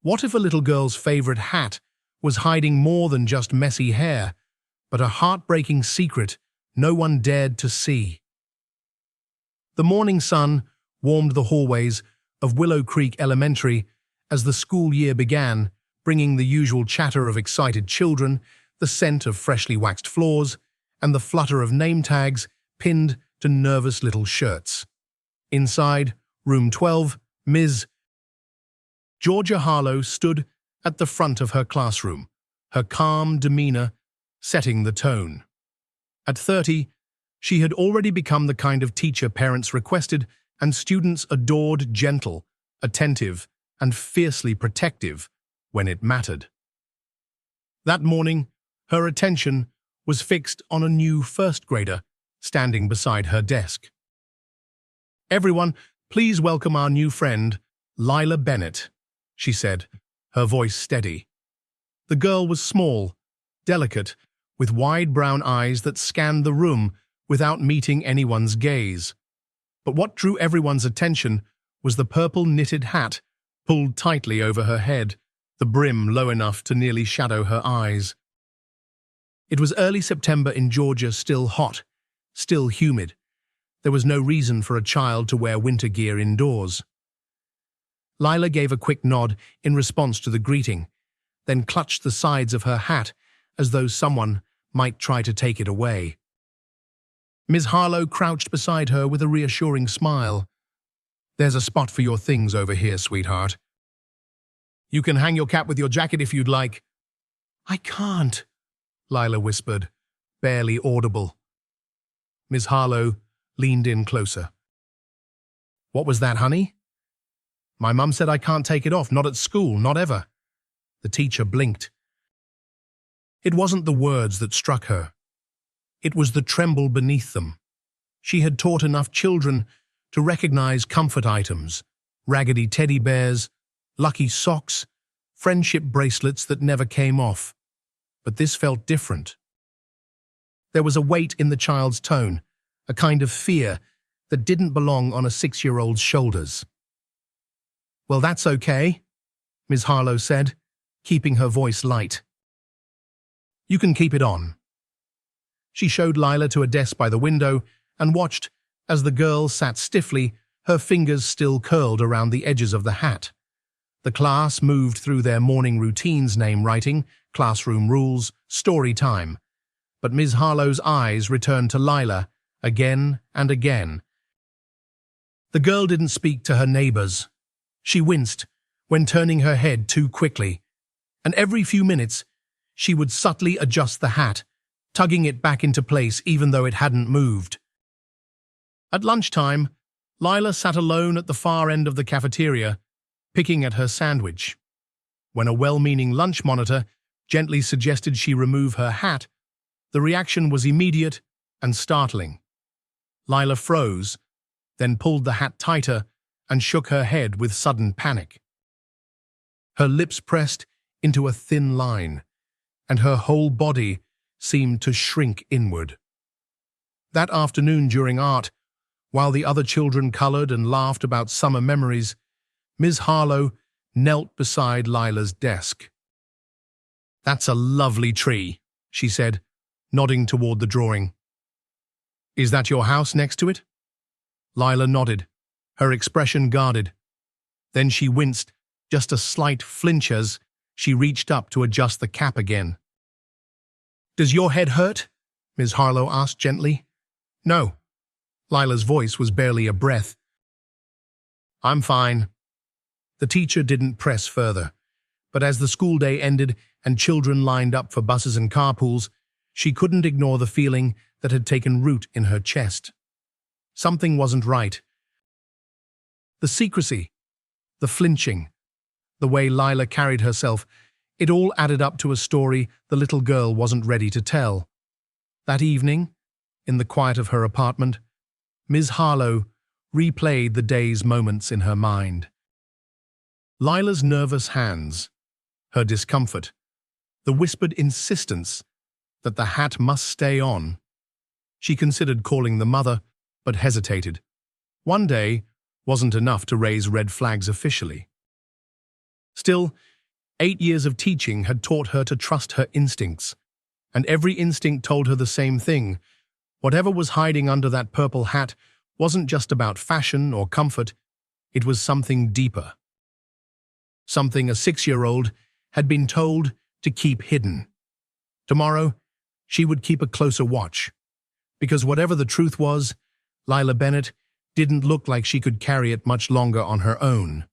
What if a little girl's favorite hat was hiding more than just messy hair, but a heartbreaking secret no one dared to see? The morning sun warmed the hallways of Willow Creek Elementary as the school year began, bringing the usual chatter of excited children, the scent of freshly waxed floors, and the flutter of name tags pinned to nervous little shirts. Inside room 12, Ms. Georgia Harlow stood at the front of her classroom, her calm demeanor setting the tone. At 30, she had already become the kind of teacher parents requested and students adored, gentle, attentive, and fiercely protective when it mattered. That morning, her attention was fixed on a new first grader standing beside her desk. "Everyone, please welcome our new friend, Lila Bennett," she said, her voice steady. The girl was small, delicate, with wide brown eyes that scanned the room without meeting anyone's gaze. But what drew everyone's attention was the purple knitted hat pulled tightly over her head, the brim low enough to nearly shadow her eyes. It was early September in Georgia, still hot, still humid. There was no reason for a child to wear winter gear indoors. Lila gave a quick nod in response to the greeting, then clutched the sides of her hat as though someone might try to take it away. Ms. Harlow crouched beside her with a reassuring smile. "There's a spot for your things over here, sweetheart. You can hang your cap with your jacket if you'd like." "I can't," Lila whispered, barely audible. Ms. Harlow leaned in closer. "What was that, honey?" "My mum said I can't take it off, not at school, not ever." The teacher blinked. It wasn't the words that struck her. It was the tremble beneath them. She had taught enough children to recognize comfort items, raggedy teddy bears, lucky socks, friendship bracelets that never came off. But this felt different. There was a weight in the child's tone, a kind of fear that didn't belong on a 6-year-old's shoulders. "Well, that's okay," Ms. Harlow said, keeping her voice light. "You can keep it on." She showed Lila to a desk by the window and watched as the girl sat stiffly, her fingers still curled around the edges of the hat. The class moved through their morning routines, name writing, classroom rules, story time. But Ms. Harlow's eyes returned to Lila again and again. The girl didn't speak to her neighbors. She winced when turning her head too quickly, and every few minutes she would subtly adjust the hat, tugging it back into place even though it hadn't moved. At lunchtime, Lila sat alone at the far end of the cafeteria, picking at her sandwich. When a well-meaning lunch monitor gently suggested she remove her hat, the reaction was immediate and startling. Lila froze, then pulled the hat tighter and shook her head with sudden panic. Her lips pressed into a thin line, and her whole body seemed to shrink inward. That afternoon during art, while the other children colored and laughed about summer memories, Ms. Harlow knelt beside Lila's desk. "That's a lovely tree," she said, nodding toward the drawing. "Is that your house next to it?" Lila nodded, her expression guarded. Then she winced, just a slight flinch as she reached up to adjust the cap again. "Does your head hurt?" Ms. Harlow asked gently. "No." Lila's voice was barely a breath. "I'm fine." The teacher didn't press further, but as the school day ended and children lined up for buses and carpools, she couldn't ignore the feeling that had taken root in her chest. Something wasn't right. The secrecy, the flinching, the way Lila carried herself, it all added up to a story the little girl wasn't ready to tell. That evening, in the quiet of her apartment, Ms. Harlow replayed the day's moments in her mind. Lila's nervous hands, her discomfort, the whispered insistence that the hat must stay on. She considered calling the mother, but hesitated. One day wasn't enough to raise red flags officially. Still, 8 years of teaching had taught her to trust her instincts, and every instinct told her the same thing. Whatever was hiding under that purple hat wasn't just about fashion or comfort, it was something deeper. Something a 6-year-old had been told to keep hidden. Tomorrow, she would keep a closer watch, because whatever the truth was, Lila Bennett didn't look like she could carry it much longer on her own.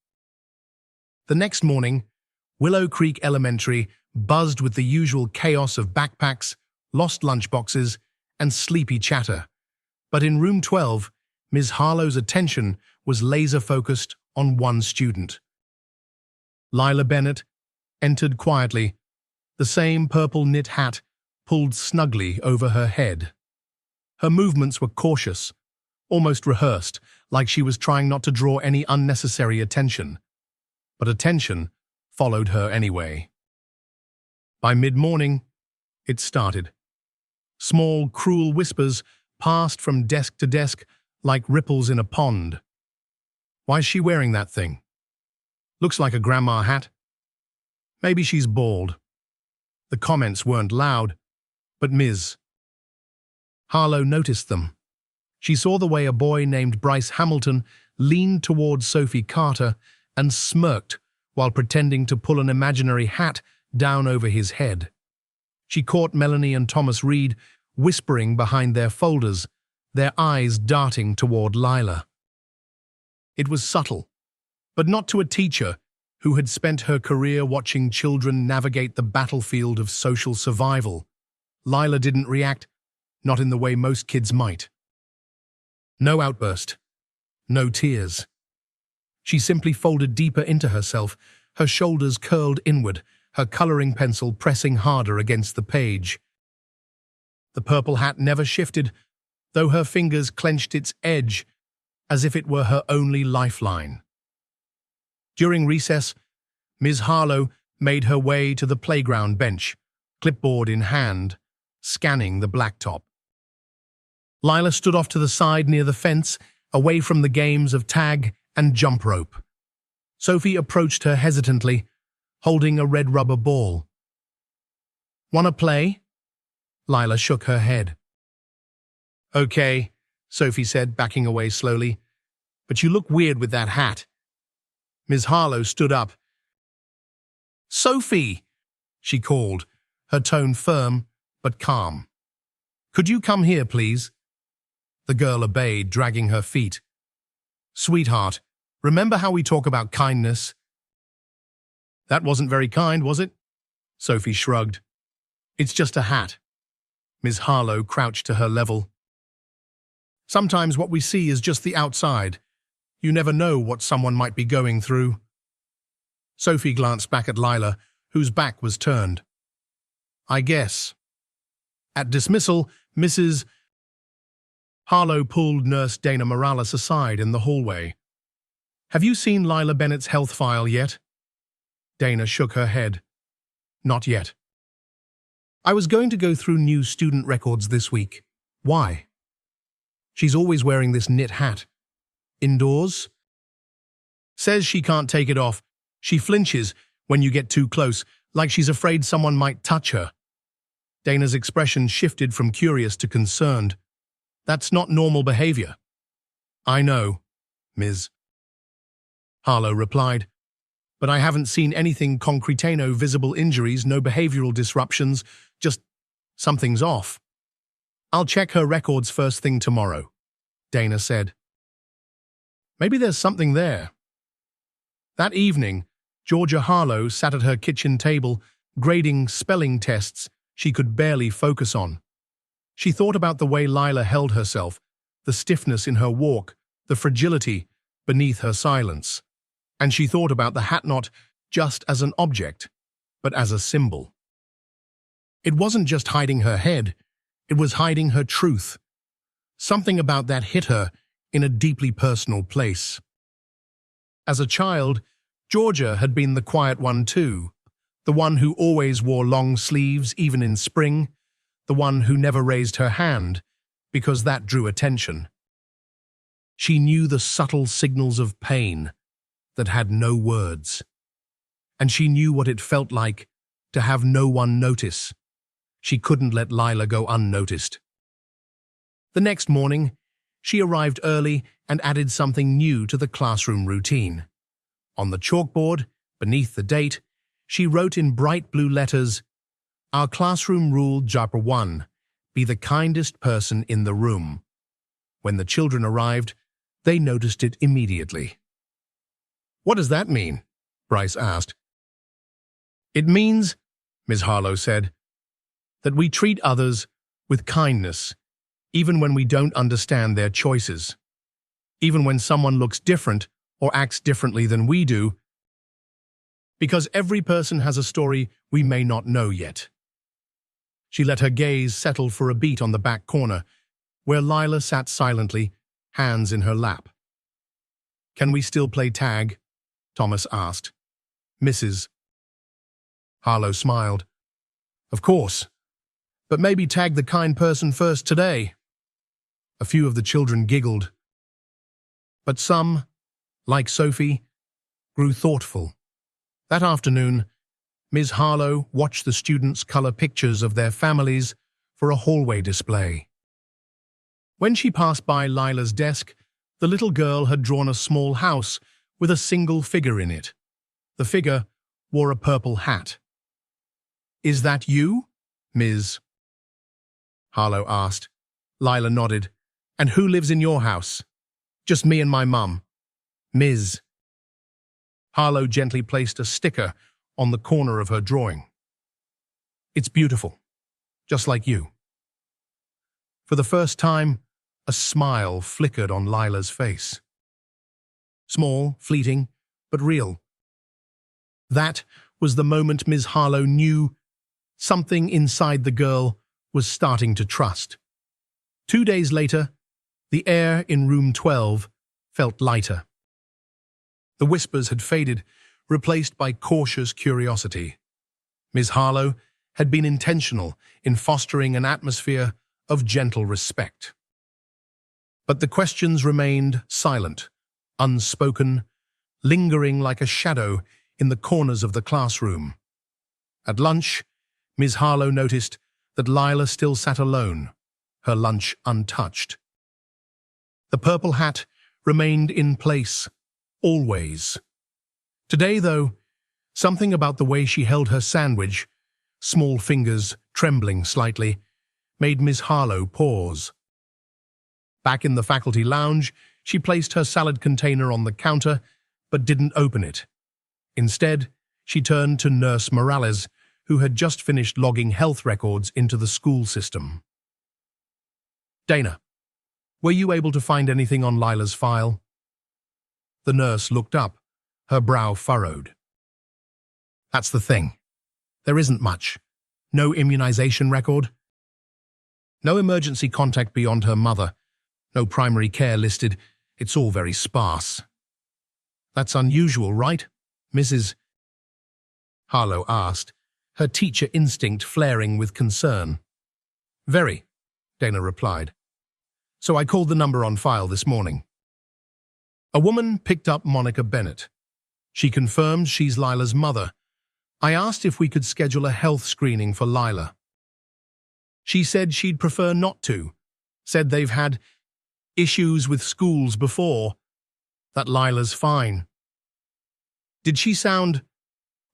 The next morning, Willow Creek Elementary buzzed with the usual chaos of backpacks, lost lunchboxes, and sleepy chatter. But in room 12, Ms. Harlow's attention was laser-focused on one student. Lila Bennett entered quietly, the same purple knit hat pulled snugly over her head. Her movements were cautious, almost rehearsed, like she was trying not to draw any unnecessary attention. But attention followed her anyway. By mid-morning, it started. Small, cruel whispers passed from desk to desk like ripples in a pond. Why is she wearing that thing? Looks like a grandma hat. Maybe she's bald. The comments weren't loud, but Ms. Harlow noticed them. She saw the way a boy named Bryce Hamilton leaned towards Sophie Carter and smirked while pretending to pull an imaginary hat down over his head. She caught Melanie and Thomas Reed whispering behind their folders, their eyes darting toward Lila. It was subtle, but not to a teacher who had spent her career watching children navigate the battlefield of social survival. Lila didn't react, not in the way most kids might. No outburst, no tears. She simply folded deeper into herself, her shoulders curled inward, her coloring pencil pressing harder against the page. The purple hat never shifted, though her fingers clenched its edge as if it were her only lifeline. During recess, Ms. Harlow made her way to the playground bench, clipboard in hand, scanning the blacktop. Lila stood off to the side near the fence, away from the games of tag and jump rope. Sophie approached her hesitantly, holding a red rubber ball. "Wanna play?" Lila shook her head. "Okay," Sophie said, backing away slowly. "But you look weird with that hat." Ms. Harlow stood up. "Sophie!" she called, her tone firm but calm. "Could you come here, please?" The girl obeyed, dragging her feet. "Sweetheart, remember how we talk about kindness?" "That wasn't very kind, was it?" Sophie shrugged. "It's just a hat." Ms. Harlow crouched to her level. "Sometimes what we see is just the outside. You never know what someone might be going through." Sophie glanced back at Lila, whose back was turned. "I guess." At dismissal, Mrs. Harlow pulled Nurse Dana Morales aside in the hallway. "Have you seen Lila Bennett's health file yet?" Dana shook her head. "Not yet." "I was going to go through new student records this week." "Why?" "She's always wearing this knit hat." "Indoors?" "Says she can't take it off. She flinches when you get too close, like she's afraid someone might touch her." Dana's expression shifted from curious to concerned. "That's not normal behavior." "I know," Ms. Harlow replied, "but I haven't seen anything concrete, no visible injuries, no behavioral disruptions, just something's off." "I'll check her records first thing tomorrow," Dana said. "Maybe there's something there." That evening, Georgia Harlow sat at her kitchen table, grading spelling tests she could barely focus on. She thought about the way Lila held herself, the stiffness in her walk, the fragility beneath her silence. And she thought about the hat not just as an object, but as a symbol. It wasn't just hiding her head, it was hiding her truth. Something about that hit her in a deeply personal place. As a child, Georgia had been the quiet one too, the one who always wore long sleeves even in spring, the one who never raised her hand, because that drew attention. She knew the subtle signals of pain that had no words. and she knew what it felt like to have no one notice. She couldn't let Lila go unnoticed. The next morning, she arrived early and added something new to the classroom routine. On the chalkboard, beneath the date, she wrote in bright blue letters, "Our classroom rule Chapter 1, be the kindest person in the room." When the children arrived, they noticed it immediately. "What does that mean?" Bryce asked. "It means," Ms. Harlow said, "that we treat others with kindness, even when we don't understand their choices. Even when someone looks different or acts differently than we do, because every person has a story we may not know yet." She let her gaze settle for a beat on the back corner, where Lila sat silently, hands in her lap. "Can we still play tag?" Thomas asked. Mrs. Harlow smiled. "Of course, but maybe tag the kind person first today." A few of the children giggled, but some, like Sophie, grew thoughtful. That afternoon, Ms. Harlow watched the students color pictures of their families for a hallway display. When she passed by Lila's desk, the little girl had drawn a small house with a single figure in it. The figure wore a purple hat. "Is that you?" Ms. Harlow asked. Lila nodded. "And who lives in your house?" "Just me and my mum." Ms. Harlow gently placed a sticker on the corner of her drawing. "It's beautiful, just like you." For the first time, a smile flickered on Lila's face. Small, fleeting, but real. That was the moment Ms. Harlow knew something inside the girl was starting to trust. 2 days later, the air in room 12 felt lighter. The whispers had faded, replaced by cautious curiosity. Ms. Harlow had been intentional in fostering an atmosphere of gentle respect. But the questions remained silent, unspoken, lingering like a shadow in the corners of the classroom. At lunch, Ms. Harlow noticed that Lila still sat alone, her lunch untouched. The purple hat remained in place, always. Today, though, something about the way she held her sandwich, small fingers trembling slightly, made Ms. Harlow pause. Back in the faculty lounge, she placed her salad container on the counter, but didn't open it. Instead, she turned to Nurse Morales, who had just finished logging health records into the school system. "Dana, were you able to find anything on Lila's file?" The nurse looked up, her brow furrowed. "That's the thing. There isn't much. No immunization record. No emergency contact beyond her mother. No primary care listed. It's all very sparse." "That's unusual, right?" Mrs. Harlow asked, her teacher instinct flaring with concern. "Very," Dana replied. "So I called the number on file this morning." A woman picked up Monica Bennett. She confirmed she's Lila's mother. "I asked if we could schedule a health screening for Lila. She said she'd prefer not to. Said they've had issues with schools before. That Lila's fine." "Did she sound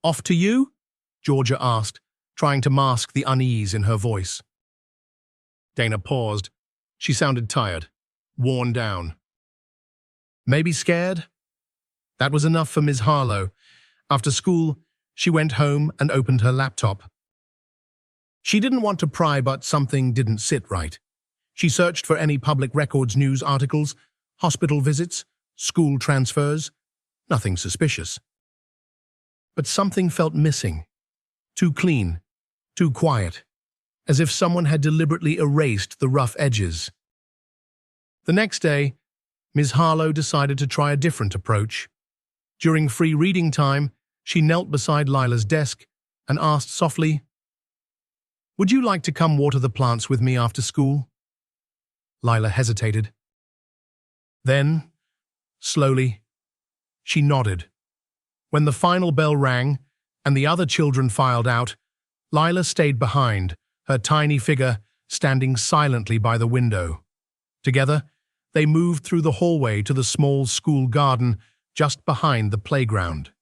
off to you?" Georgia asked, trying to mask the unease in her voice. Dana paused. She sounded tired, worn down. "Maybe scared?" That was enough for Ms. Harlow. After school, she went home and opened her laptop. She didn't want to pry, but something didn't sit right. She searched for any public records news articles, hospital visits, school transfers. Nothing suspicious. But something felt missing. Too clean, too quiet, as if someone had deliberately erased the rough edges. The next day, Ms. Harlow decided to try a different approach. During free reading time, she knelt beside Lila's desk and asked softly, "Would you like to come water the plants with me after school?" Lila hesitated. Then, slowly, she nodded. When the final bell rang, and the other children filed out, Lila stayed behind, her tiny figure standing silently by the window. Together, they moved through the hallway to the small school garden just behind the playground.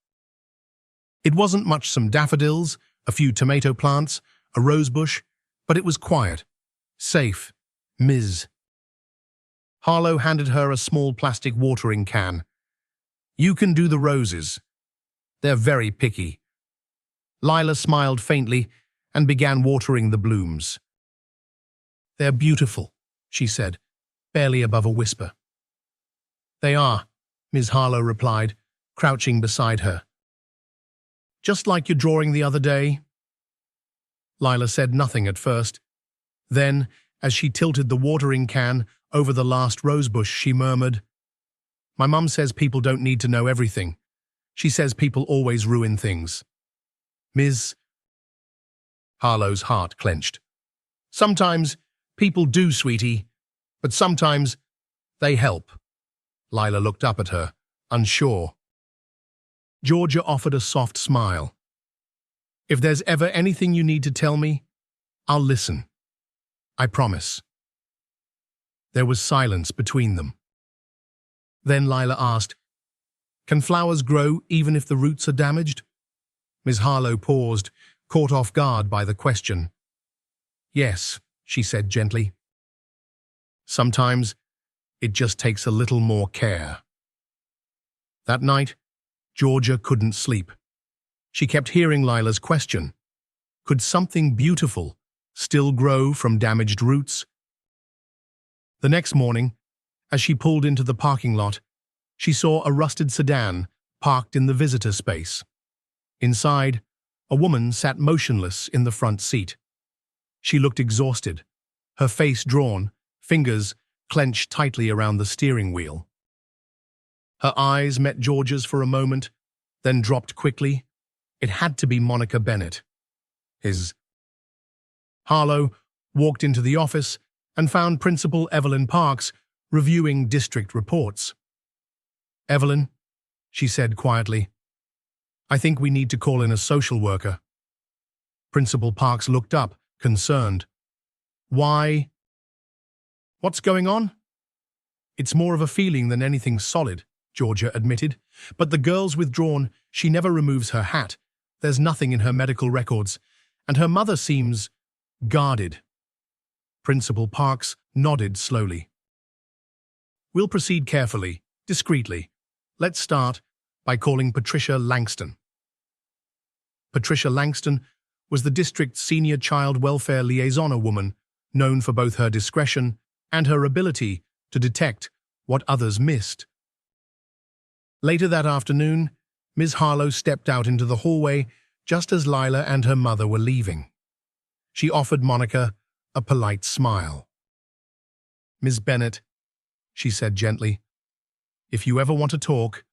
It wasn't much, some daffodils, a few tomato plants, a rose bush, but it was quiet, safe. Ms. Harlow handed her a small plastic watering can. "You can do the roses. They're very picky." Lila smiled faintly and began watering the blooms. "They're beautiful," she said, barely above a whisper. "They are," Ms. Harlow replied, crouching beside her. "Just like your drawing the other day?" Lila said nothing at first. Then, as she tilted the watering can over the last rosebush, she murmured, "My mum says people don't need to know everything. She says people always ruin things." Ms. Harlow's heart clenched. "Sometimes people do, sweetie, but sometimes they help." Lila looked up at her, unsure. Georgia offered a soft smile. "If there's ever anything you need to tell me, I'll listen. I promise." There was silence between them. Then Lila asked, "Can flowers grow even if the roots are damaged?" Ms. Harlow paused, caught off guard by the question. "Yes," she said gently. "Sometimes it just takes a little more care." That night, Georgia couldn't sleep. She kept hearing Lila's question. Could something beautiful still grow from damaged roots? The next morning, as she pulled into the parking lot, she saw a rusted sedan parked in the visitor space. Inside, a woman sat motionless in the front seat. She looked exhausted, her face drawn, fingers clenched tightly around the steering wheel. Her eyes met Georgia's for a moment, then dropped quickly. It had to be Monica Bennett. Harlow walked into the office and found Principal Evelyn Parks reviewing district reports. "Evelyn," she said quietly, "I think we need to call in a social worker." Principal Parks looked up, concerned. "Why? What's going on?" "It's more of a feeling than anything solid," Georgia admitted. "But the girl's withdrawn. She never removes her hat. There's nothing in her medical records. And her mother seems guarded." Principal Parks nodded slowly. "We'll proceed carefully, discreetly. Let's start by calling Patricia Langston." Patricia Langston was the district's senior child welfare liaison, a woman known for both her discretion and her ability to detect what others missed. Later that afternoon, Ms. Harlow stepped out into the hallway just as Lila and her mother were leaving. She offered Monica a polite smile. "Ms. Bennett," she said gently, "if you ever want to talk,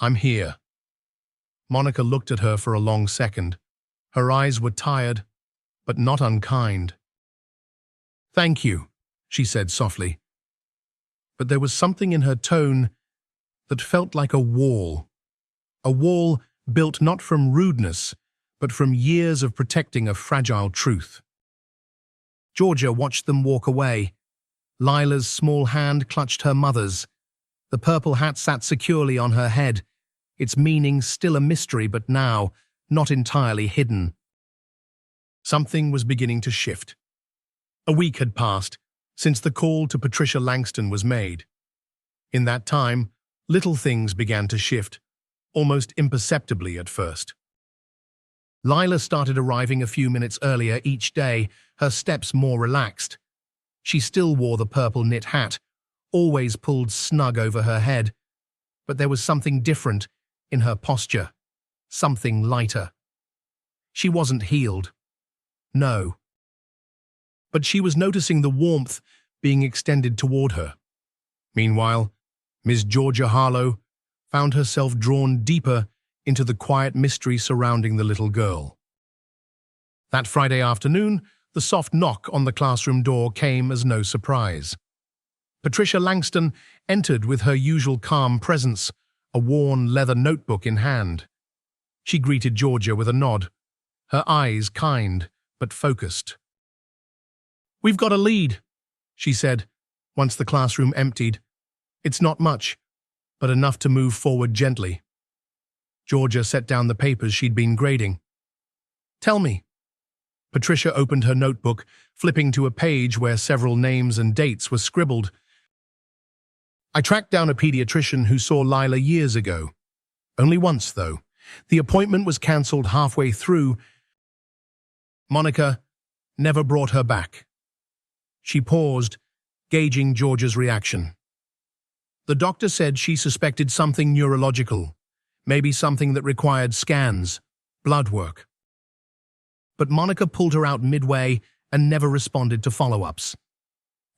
I'm here." Monica looked at her for a long second. Her eyes were tired, but not unkind. "Thank you," she said softly. But there was something in her tone that felt like a wall built not from rudeness, but from years of protecting a fragile truth. Georgia watched them walk away. Lila's small hand clutched her mother's. The purple hat sat securely on her head, its meaning still a mystery, but now not entirely hidden. Something was beginning to shift. A week had passed since the call to Patricia Langston was made. In that time, little things began to shift, almost imperceptibly at first. Lila started arriving a few minutes earlier each day, her steps more relaxed. She still wore the purple knit hat, always pulled snug over her head, but there was something different in her posture, something lighter. She wasn't healed. No. But she was noticing the warmth being extended toward her. Meanwhile, Ms. Georgia Harlow found herself drawn deeper into the quiet mystery surrounding the little girl. That Friday afternoon, the soft knock on the classroom door came as no surprise. Patricia Langston entered with her usual calm presence, a worn leather notebook in hand. She greeted Georgia with a nod, her eyes kind but focused. "We've got a lead," she said, once the classroom emptied. "It's not much, but enough to move forward gently." Georgia set down the papers she'd been grading. "Tell me." Patricia opened her notebook, flipping to a page where several names and dates were scribbled. "I tracked down a pediatrician who saw Lila years ago. Only once, though. The appointment was cancelled halfway through. Monica never brought her back." She paused, gauging Georgia's reaction. "The doctor said she suspected something neurological, maybe something that required scans, blood work. But Monica pulled her out midway and never responded to follow-ups."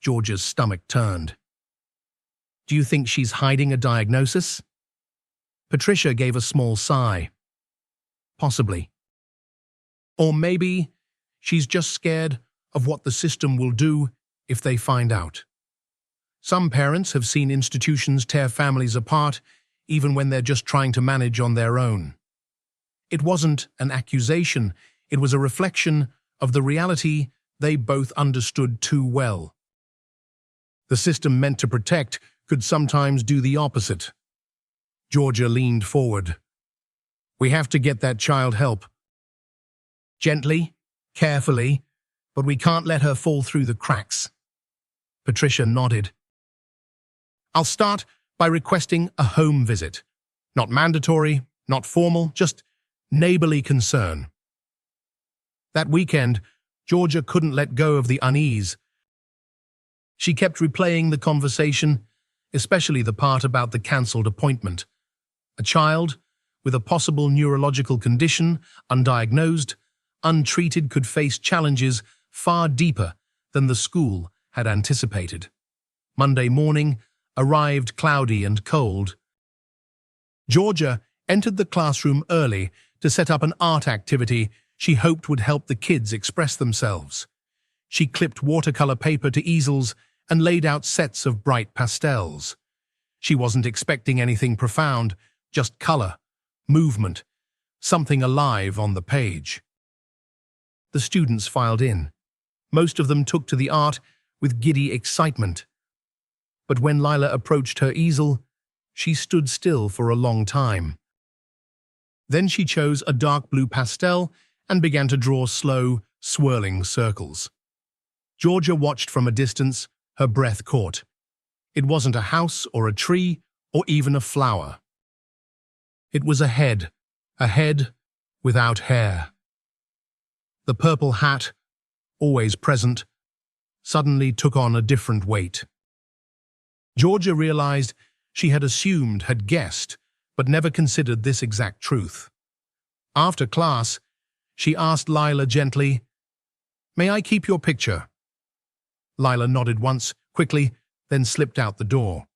Georgia's stomach turned. "Do you think she's hiding a diagnosis?" Patricia gave a small sigh. "Possibly. Or maybe she's just scared of what the system will do if they find out. Some parents have seen institutions tear families apart even when they're just trying to manage on their own." It wasn't an accusation, it was a reflection of the reality they both understood too well. The system meant to protect could sometimes do the opposite. Georgia leaned forward. "We have to get that child help. Gently, carefully, but we can't let her fall through the cracks." Patricia nodded. "I'll start by requesting a home visit. Not mandatory, not formal, just neighborly concern." That weekend, Georgia couldn't let go of the unease. She kept replaying the conversation, especially the part about the cancelled appointment. A child with a possible neurological condition, undiagnosed, untreated, could face challenges far deeper than the school had anticipated. Monday morning arrived cloudy and cold. Georgia entered the classroom early to set up an art activity she hoped would help the kids express themselves. She clipped watercolor paper to easels and laid out sets of bright pastels. She wasn't expecting anything profound, just color, movement, something alive on the page. The students filed in. Most of them took to the art with giddy excitement. But when Lila approached her easel, she stood still for a long time. Then she chose a dark blue pastel and began to draw slow, swirling circles. Georgia watched from a distance, her breath caught. It wasn't a house or a tree or even a flower. It was a head without hair. The purple hat, always present, suddenly took on a different weight. Georgia realized she had assumed, had guessed, but never considered this exact truth. After class, she asked Lila gently, "May I keep your picture?" Lila nodded once, quickly, then slipped out the door.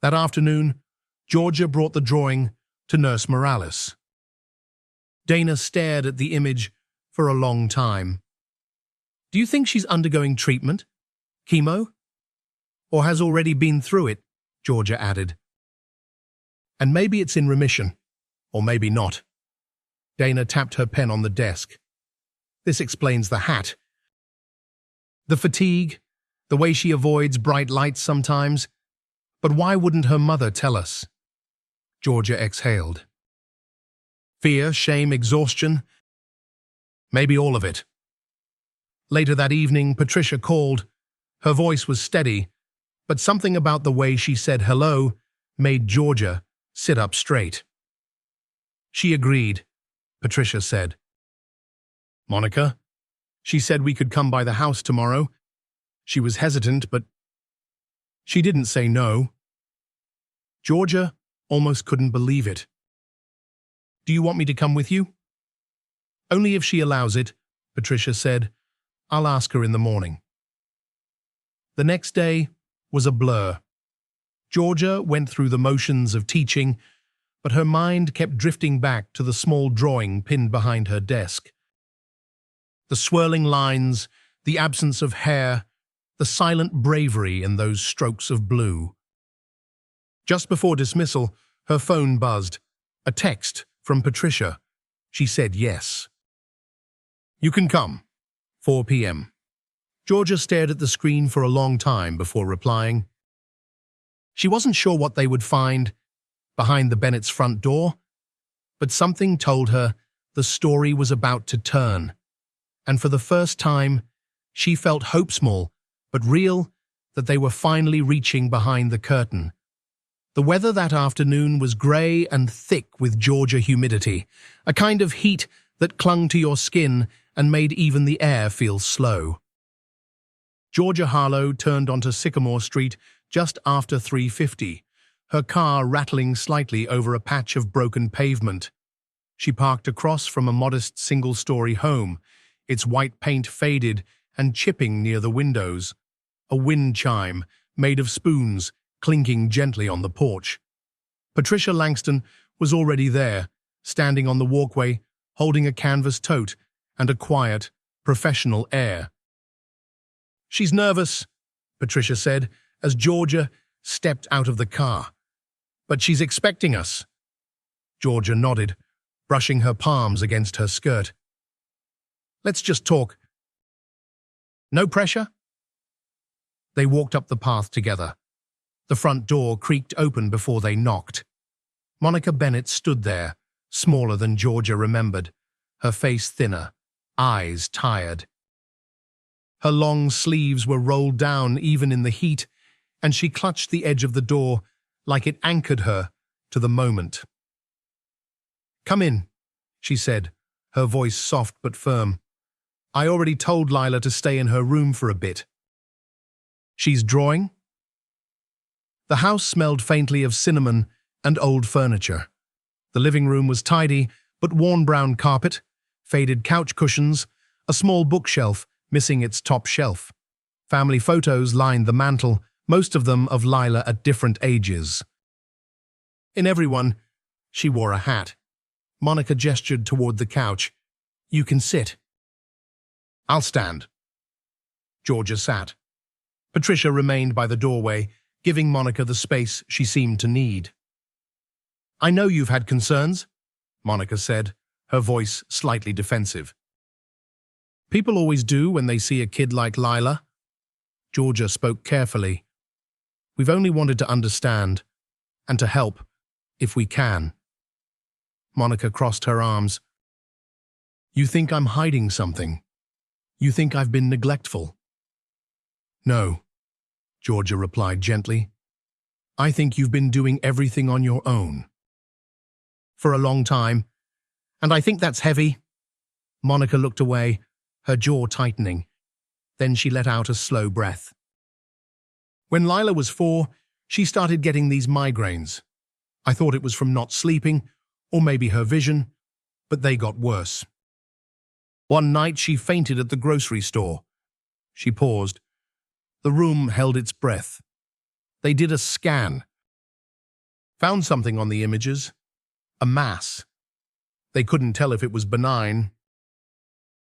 That afternoon, Georgia brought the drawing to Nurse Morales. Dana stared at the image for a long time. "Do you think she's undergoing treatment? Chemo? Or has already been through it?" Georgia added. "And maybe it's in remission, or maybe not." Dana tapped her pen on the desk. "This explains the hat. The fatigue, the way she avoids bright lights sometimes. But why wouldn't her mother tell us?" Georgia exhaled. "Fear, shame, exhaustion? Maybe all of it." Later that evening, Patricia called. Her voice was steady, but something about the way she said hello made Georgia sit up straight. "She agreed," Patricia said. "Monica? She said we could come by the house tomorrow. She was hesitant, but she didn't say no." Georgia almost couldn't believe it. "Do you want me to come with you?" "Only if she allows it," Patricia said. "I'll ask her in the morning." The next day was a blur. Georgia went through the motions of teaching, but her mind kept drifting back to the small drawing pinned behind her desk. The swirling lines, the absence of hair, the silent bravery in those strokes of blue. Just before dismissal, her phone buzzed, a text From Patricia. She said yes. You can come. 4 p.m. Georgia stared at the screen for a long time before replying. She wasn't sure what they would find behind the Bennett's front door, but something told her the story was about to turn. And for the first time, she felt hopeful, but real, that they were finally reaching behind the curtain. The weather that afternoon was grey and thick with Georgia humidity, a kind of heat that clung to your skin and made even the air feel slow. Georgia Harlow turned onto Sycamore Street just after 3:50, her car rattling slightly over a patch of broken pavement. She parked across from a modest single-story home, its white paint faded and chipping near the windows. A wind chime, made of spoons, clinking gently on the porch. Patricia Langston was already there, standing on the walkway, holding a canvas tote and a quiet, professional air. She's nervous, Patricia said, as Georgia stepped out of the car. But she's expecting us. Georgia nodded, brushing her palms against her skirt. Let's just talk. No pressure? They walked up the path together. The front door creaked open before they knocked. Monica Bennett stood there, smaller than Georgia remembered, her face thinner, eyes tired. Her long sleeves were rolled down even in the heat, and she clutched the edge of the door like it anchored her to the moment. Come in, she said, her voice soft but firm. I already told Lila to stay in her room for a bit. She's drawing? The house smelled faintly of cinnamon and old furniture. The living room was tidy, but worn brown carpet, faded couch cushions, a small bookshelf missing its top shelf. Family photos lined the mantel, most of them of Lila at different ages. In everyone, she wore a hat. Monica gestured toward the couch. You can sit. I'll stand. Georgia sat. Patricia remained by the doorway, giving Monica the space she seemed to need. I know you've had concerns, Monica said, her voice slightly defensive. People always do when they see a kid like Lila. Georgia spoke carefully. We've only wanted to understand, and to help, if we can. Monica crossed her arms. You think I'm hiding something? You think I've been neglectful? No, Georgia replied gently. I think you've been doing everything on your own. For a long time, and I think that's heavy. Monica looked away, her jaw tightening. Then she let out a slow breath. When Lila was 4, she started getting these migraines. I thought it was from not sleeping, or maybe her vision, but they got worse. One night she fainted at the grocery store. She paused. The room held its breath. They did a scan. Found something on the images. A mass. They couldn't tell if it was benign.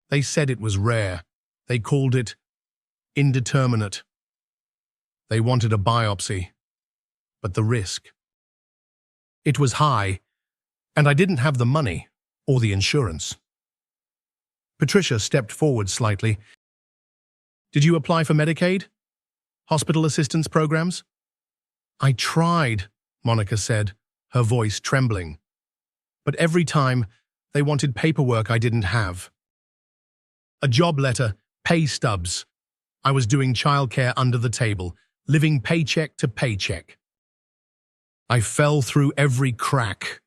They said it was rare. They called it indeterminate. They wanted a biopsy, but the risk. It was high, and I didn't have the money or the insurance. Patricia stepped forward slightly. Did you apply for Medicaid? Hospital assistance programs? I tried, Monica said, her voice trembling. But every time, they wanted paperwork I didn't have. A job letter, pay stubs. I was doing childcare under the table, living paycheck to paycheck. I fell through every crack.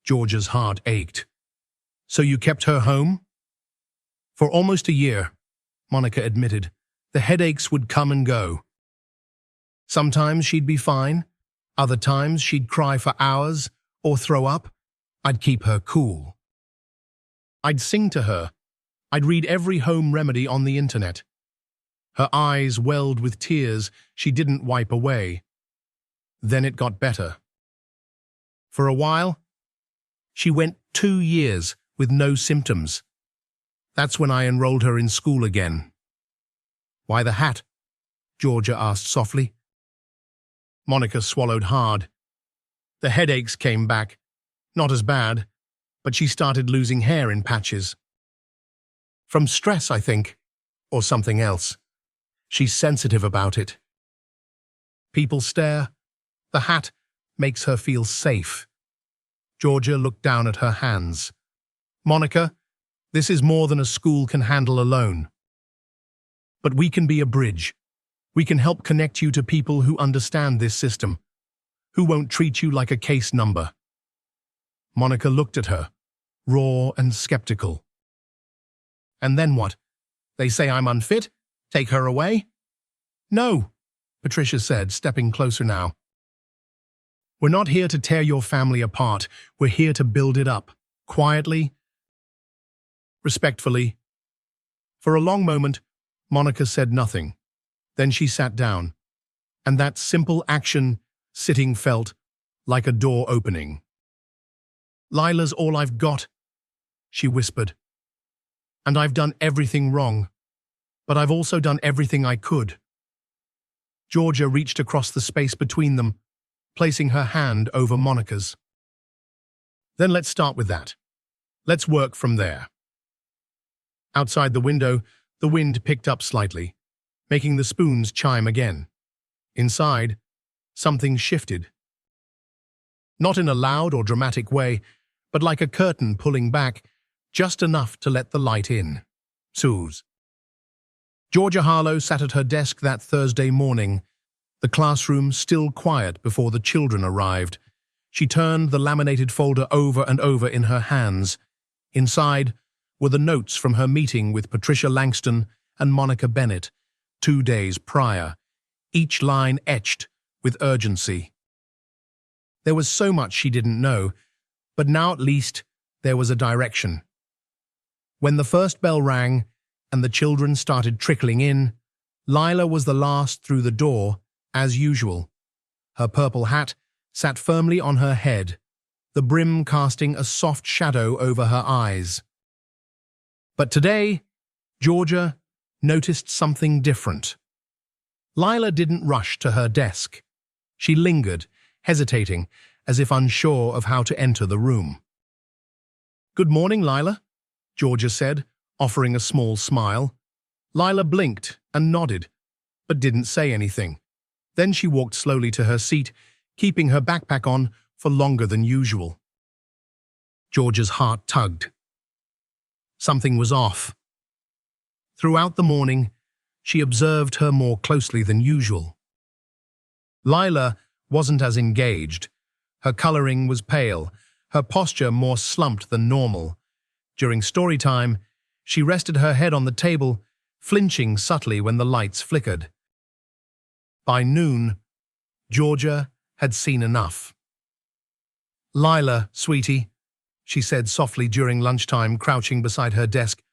Georgia's heart ached. So you kept her home? For almost a year, Monica admitted. The headaches would come and go. Sometimes she'd be fine. Other times she'd cry for hours or throw up. I'd keep her cool. I'd sing to her. I'd read every home remedy on the internet. Her eyes welled with tears she didn't wipe away. Then it got better. For a while, she went 2 years with no symptoms. That's when I enrolled her in school again. Why the hat? Georgia asked softly. Monica swallowed hard. The headaches came back, Not as bad, but she started losing hair in patches. From stress, I think, or something else. She's sensitive about it. People stare. The hat makes her feel safe. Georgia looked down at her hands. Monica, this is more than a school can handle alone. But we can be a bridge. We can help connect you to people who understand this system, who won't treat you like a case number. Monica looked at her, raw and skeptical. And then what? They say I'm unfit? Take her away? No, Patricia said, stepping closer now. We're not here to tear your family apart. We're here to build it up, quietly, respectfully. For a long moment, Monica said nothing. Then she sat down, and that simple action, sitting, felt like a door opening. Lila's all I've got, she whispered. And I've done everything wrong, but I've also done everything I could. Georgia reached across the space between them, placing her hand over Monica's. Then let's start with that. Let's work from there. Outside the window, the wind picked up slightly, making the spoons chime again. Inside, something shifted. Not in a loud or dramatic way, but like a curtain pulling back, just enough to let the light in. Suze. Georgia Harlow sat at her desk that Thursday morning, the classroom still quiet before the children arrived. She turned the laminated folder over and over in her hands. Inside were the notes from her meeting with Patricia Langston and Monica Bennett 2 days prior, each line etched with urgency. There was so much she didn't know, but now at least there was a direction. When the first bell rang and the children started trickling in, Lila was the last through the door, as usual. Her purple hat sat firmly on her head, the brim casting a soft shadow over her eyes. But today, Georgia noticed something different. Lila didn't rush to her desk. She lingered, hesitating, as if unsure of how to enter the room. "Good morning, Lila," Georgia said, offering a small smile. Lila blinked and nodded, but didn't say anything. Then she walked slowly to her seat, keeping her backpack on for longer than usual. Georgia's heart tugged. Something was off. Throughout the morning, she observed her more closely than usual. Lila wasn't as engaged. Her coloring was pale, her posture more slumped than normal. During story time, she rested her head on the table, flinching subtly when the lights flickered. By noon, Georgia had seen enough. "Lila, sweetie," she said softly during lunchtime, crouching beside her desk,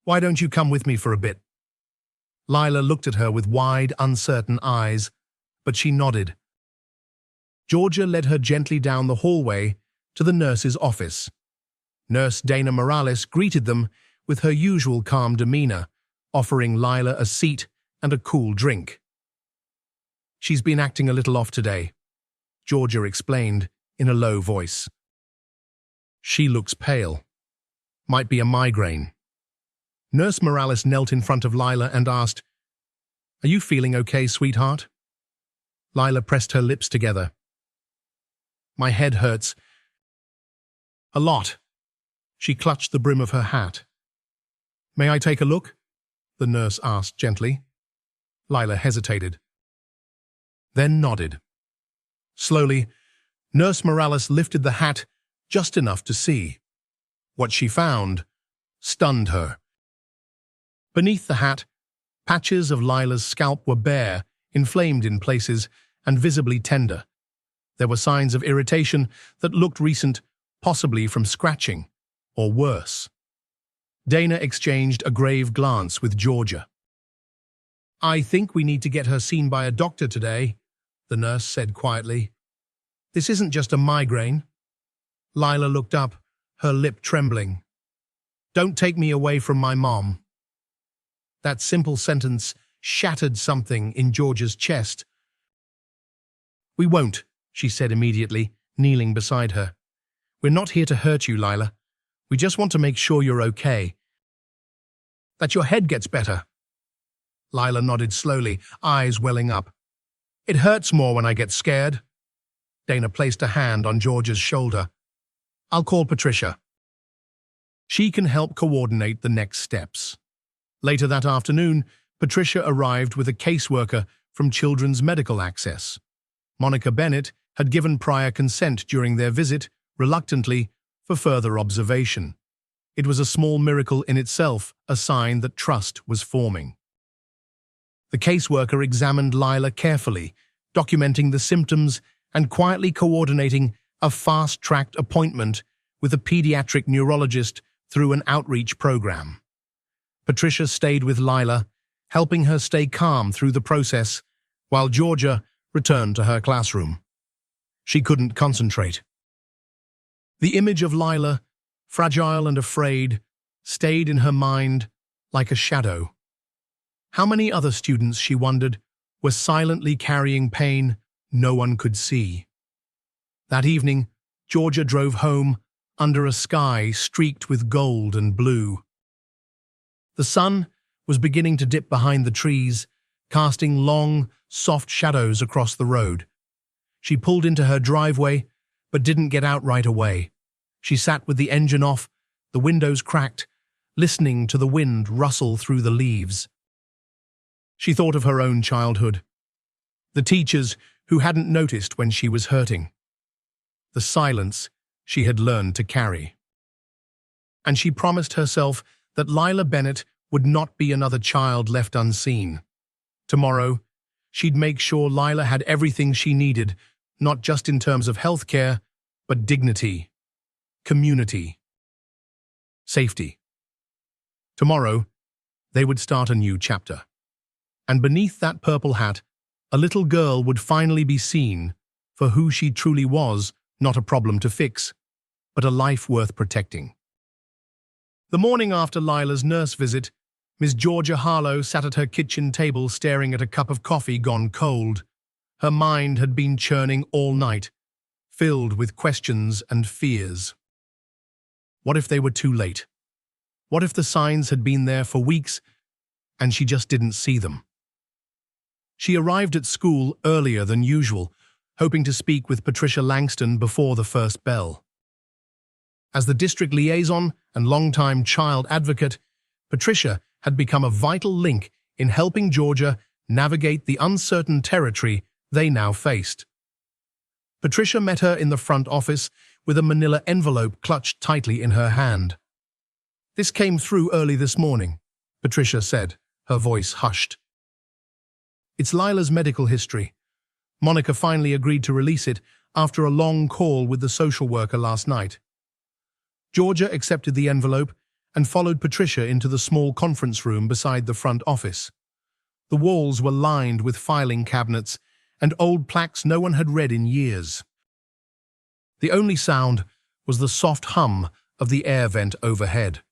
"why don't you come with me for a bit?" Lila looked at her with wide, uncertain eyes, but she nodded. Georgia led her gently down the hallway to the nurse's office. Nurse Dana Morales greeted them with her usual calm demeanor, offering Lila a seat and a cool drink. "She's been acting a little off today," Georgia explained in a low voice. "She looks pale. Might be a migraine." Nurse Morales knelt in front of Lila and asked, "Are you feeling okay, sweetheart?" Lila pressed her lips together. "My head hurts. A lot." She clutched the brim of her hat. "May I take a look?" the nurse asked gently. Lila hesitated, then nodded. Slowly, Nurse Morales lifted the hat just enough to see. What she found stunned her. Beneath the hat, patches of Lila's scalp were bare, inflamed in places, and visibly tender. There were signs of irritation that looked recent, possibly from scratching, or worse. Dana exchanged a grave glance with Georgia. "I think we need to get her seen by a doctor today," the nurse said quietly. "This isn't just a migraine." Lila looked up, her lip trembling. "Don't take me away from my mom." That simple sentence shattered something in Georgia's chest. "We won't," she said immediately, kneeling beside her. We're not here to hurt you, Lila. We just want to make sure you're okay. That your head gets better. Lila nodded slowly, eyes welling up. It hurts more when I get scared. Dana placed a hand on Georgia's shoulder. I'll call Patricia. She can help coordinate the next steps. Later that afternoon, Patricia arrived with a caseworker from Children's Medical Access. Monica Bennett had given prior consent during their visit, reluctantly, for further observation. It was a small miracle in itself, a sign that trust was forming. The caseworker examined Lila carefully, documenting the symptoms and quietly coordinating a fast-tracked appointment with a pediatric neurologist through an outreach program. Patricia stayed with Lila, helping her stay calm through the process, while Georgia returned to her classroom. She couldn't concentrate. The image of Lila, fragile and afraid, stayed in her mind like a shadow. How many other students, she wondered, were silently carrying pain no one could see? That evening, Georgia drove home under a sky streaked with gold and blue. The sun was beginning to dip behind the trees, casting long, soft shadows across the road. She pulled into her driveway, but didn't get out right away. She sat with the engine off, the windows cracked, listening to the wind rustle through the leaves. She thought of her own childhood, the teachers who hadn't noticed when she was hurting, the silence she had learned to carry. And she promised herself that Lila Bennett would not be another child left unseen. Tomorrow, she'd make sure Lila had everything she needed, not just in terms of health care, but dignity, community, safety. Tomorrow, they would start a new chapter. And beneath that purple hat, a little girl would finally be seen for who she truly was, not a problem to fix, but a life worth protecting. The morning after Lila's nurse visit, Miss Georgia Harlow sat at her kitchen table staring at a cup of coffee gone cold. Her mind had been churning all night, filled with questions and fears. What if they were too late? What if the signs had been there for weeks and she just didn't see them? She arrived at school earlier than usual, hoping to speak with Patricia Langston before the first bell. As the district liaison and longtime child advocate, Patricia had become a vital link in helping Georgia navigate the uncertain territory they now faced. Patricia met her in the front office with a manila envelope clutched tightly in her hand. "This came through early this morning," Patricia said, her voice hushed. "It's Lila's medical history. Monica finally agreed to release it after a long call with the social worker last night." Georgia accepted the envelope and followed Patricia into the small conference room beside the front office. The walls were lined with filing cabinets and old plaques no one had read in years. The only sound was the soft hum of the air vent overhead.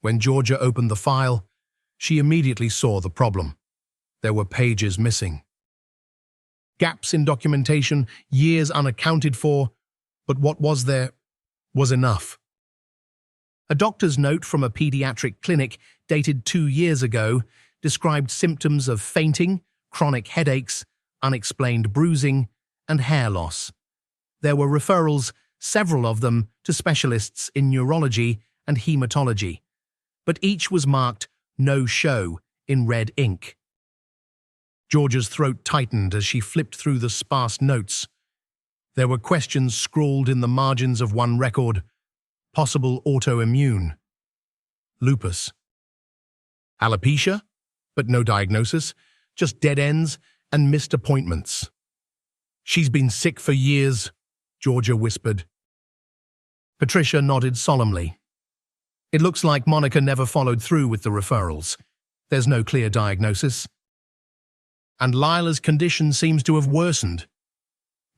When Georgia opened the file, she immediately saw the problem. There were pages missing. Gaps in documentation, years unaccounted for, but what was there was enough. A doctor's note from a pediatric clinic dated 2 years ago described symptoms of fainting, chronic headaches, unexplained bruising, and hair loss. There were referrals, several of them, to specialists in neurology and hematology, but each was marked "no show" in red ink. Georgia's throat tightened as she flipped through the sparse notes. There were questions scrawled in the margins of one record: possible autoimmune, lupus, alopecia, but no diagnosis, just dead ends and missed appointments. "She's been sick for years," Georgia whispered. Patricia nodded solemnly. "It looks like Monica never followed through with the referrals. There's no clear diagnosis. And Lila's condition seems to have worsened."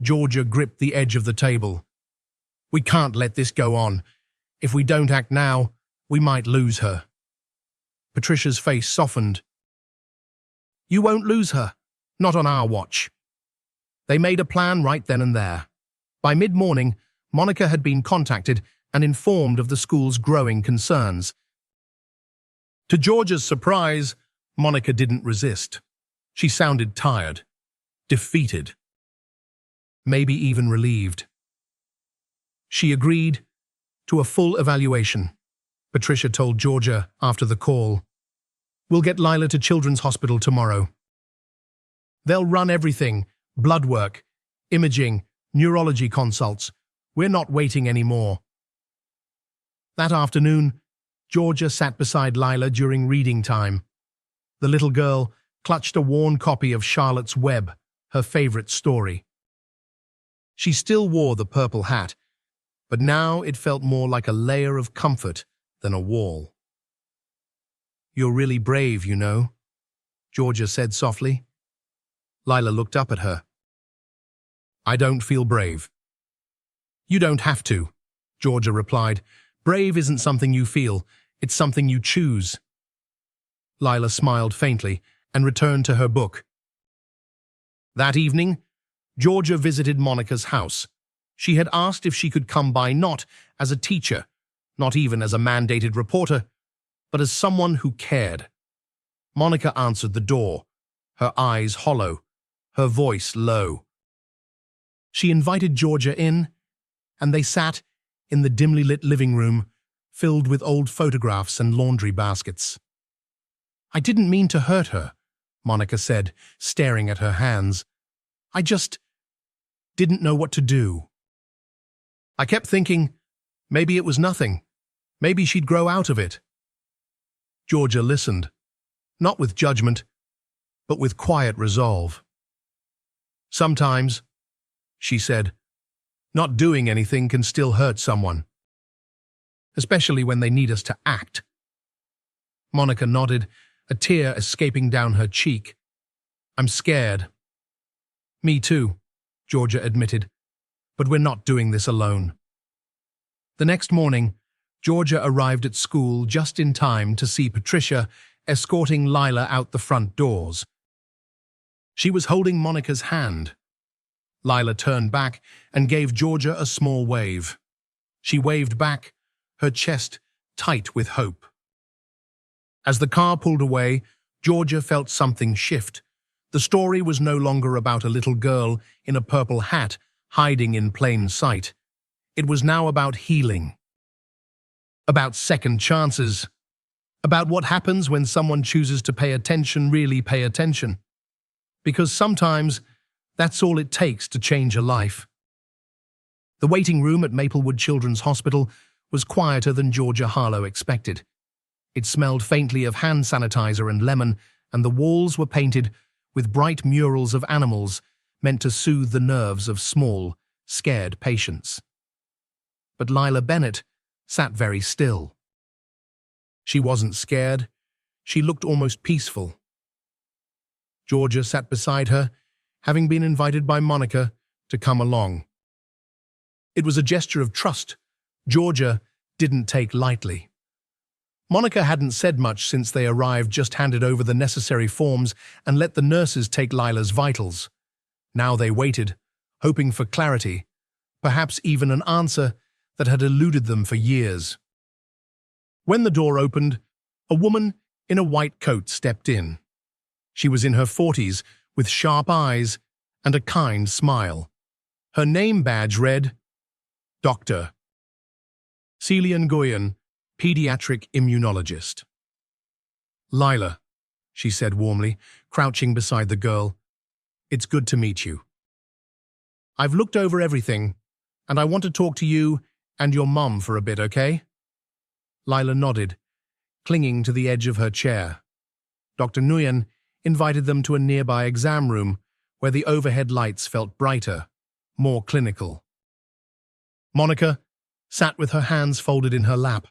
Georgia gripped the edge of the table. "We can't let this go on. If we don't act now, we might lose her." Patricia's face softened. "You won't lose her. Not on our watch." They made a plan right then and there. By mid-morning, Monica had been contacted and informed of the school's growing concerns. To Georgia's surprise, Monica didn't resist. She sounded tired, defeated, maybe even relieved. She agreed to a full evaluation. Patricia told Georgia after the call, "We'll get Lila to Children's Hospital tomorrow. They'll run everything, blood work, imaging, neurology consults. We're not waiting anymore." That afternoon, Georgia sat beside Lila during reading time. The little girl clutched a worn copy of Charlotte's Web, her favorite story. She still wore the purple hat, but now it felt more like a layer of comfort than a wall. "You're really brave, you know," Georgia said softly. Lila looked up at her. "I don't feel brave." "You don't have to," Georgia replied. "Brave isn't something you feel, it's something you choose." Lila smiled faintly and returned to her book. That evening, Georgia visited Monica's house. She had asked if she could come by not as a teacher, not even as a mandated reporter, but as someone who cared. Monica answered the door, her eyes hollow, her voice low. She invited Georgia in, and they sat in the dimly lit living room, filled with old photographs and laundry baskets. "I didn't mean to hurt her," Monica said, staring at her hands. "I just didn't know what to do. I kept thinking, maybe it was nothing. Maybe she'd grow out of it." Georgia listened, not with judgment, but with quiet resolve. "Sometimes," she said, "not doing anything can still hurt someone, especially when they need us to act." Monica nodded, a tear escaping down her cheek. "I'm scared." "Me too," Georgia admitted, "but we're not doing this alone." The next morning, Georgia arrived at school just in time to see Patricia escorting Lila out the front doors. She was holding Monica's hand. Lila turned back and gave Georgia a small wave. She waved back, her chest tight with hope. As the car pulled away, Georgia felt something shift. The story was no longer about a little girl in a purple hat hiding in plain sight. It was now about healing, about second chances, about what happens when someone chooses to pay attention, really pay attention. Because sometimes that's all it takes to change a life. The waiting room at Maplewood Children's Hospital was quieter than Georgia Harlow expected. It smelled faintly of hand sanitizer and lemon, and the walls were painted with bright murals of animals meant to soothe the nerves of small, scared patients. But Lila Bennett sat very still. She wasn't scared. She looked almost peaceful. Georgia sat beside her, having been invited by Monica to come along. It was a gesture of trust Georgia didn't take lightly. Monica hadn't said much since they arrived, just handed over the necessary forms and let the nurses take Lila's vitals. Now they waited, hoping for clarity, perhaps even an answer that had eluded them for years. When the door opened, a woman in a white coat stepped in. She was in her 40s, with sharp eyes and a kind smile. Her name badge read, Dr. Celia Nguyen, pediatric immunologist. "Lila," she said warmly, crouching beside the girl, "it's good to meet you. I've looked over everything, and I want to talk to you and your mum for a bit, okay?" Lila nodded, clinging to the edge of her chair. Dr. Nguyen invited them to a nearby exam room where the overhead lights felt brighter, more clinical. Monica sat with her hands folded in her lap.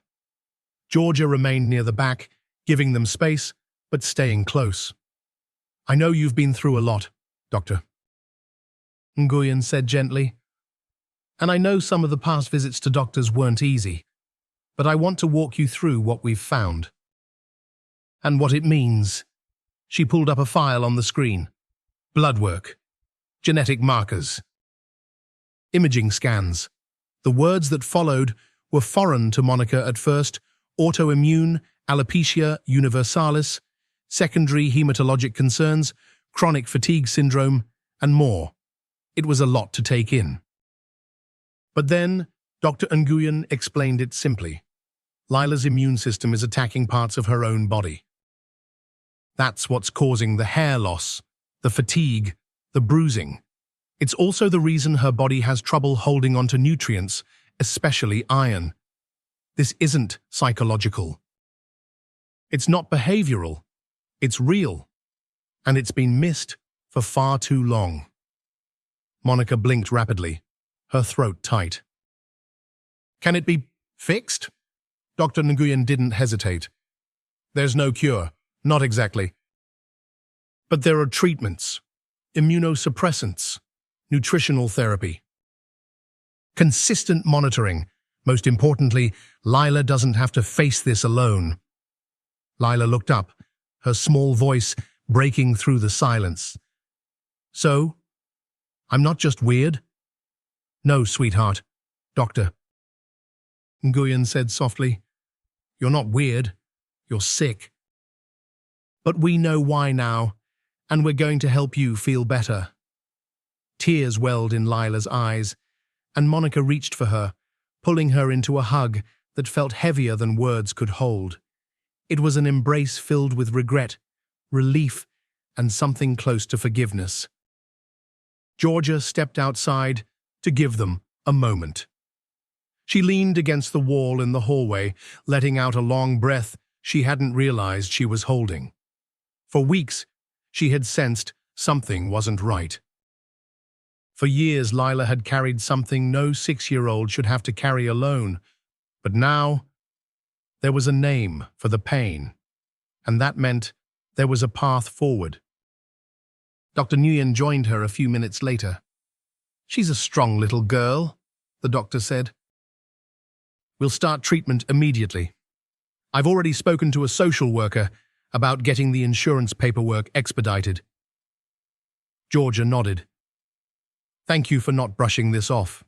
Georgia remained near the back, giving them space, but staying close. "I know you've been through a lot, Doctor," Nguyen said gently. "And I know some of the past visits to doctors weren't easy, but I want to walk you through what we've found. And what it means." She pulled up a file on the screen. "Blood work, genetic markers, imaging scans. The words that followed were foreign to Monica at first: autoimmune, alopecia universalis, secondary hematologic concerns, chronic fatigue syndrome, and more. It was a lot to take in. But then, Dr. Nguyen explained it simply. Lila's immune system is attacking parts of her own body. That's what's causing the hair loss, the fatigue, the bruising. It's also the reason her body has trouble holding onto nutrients, especially iron. This isn't psychological. It's not behavioral. It's real. And it's been missed for far too long. Monica blinked rapidly, her throat tight. Can it be fixed? Dr. Nguyen didn't hesitate. There's no cure, not exactly. But there are treatments, immunosuppressants, nutritional therapy. Consistent monitoring. Most importantly, Lila doesn't have to face this alone. Lila looked up, her small voice breaking through the silence. So, I'm not just weird? No, sweetheart, Doctor Nguyen said softly. You're not weird, you're sick. But we know why now, and we're going to help you feel better. Tears welled in Lila's eyes, and Monica reached for her, pulling her into a hug that felt heavier than words could hold. It was an embrace filled with regret, relief, and something close to forgiveness. Georgia stepped outside to give them a moment. She leaned against the wall in the hallway, letting out a long breath she hadn't realized she was holding. For weeks, she had sensed something wasn't right. For years, Lila had carried something no 6-year-old should have to carry alone. But now, there was a name for the pain, and that meant there was a path forward. Dr. Nguyen joined her a few minutes later. She's a strong little girl, the doctor said. We'll start treatment immediately. I've already spoken to a social worker about getting the insurance paperwork expedited. Georgia nodded. Thank you for not brushing this off.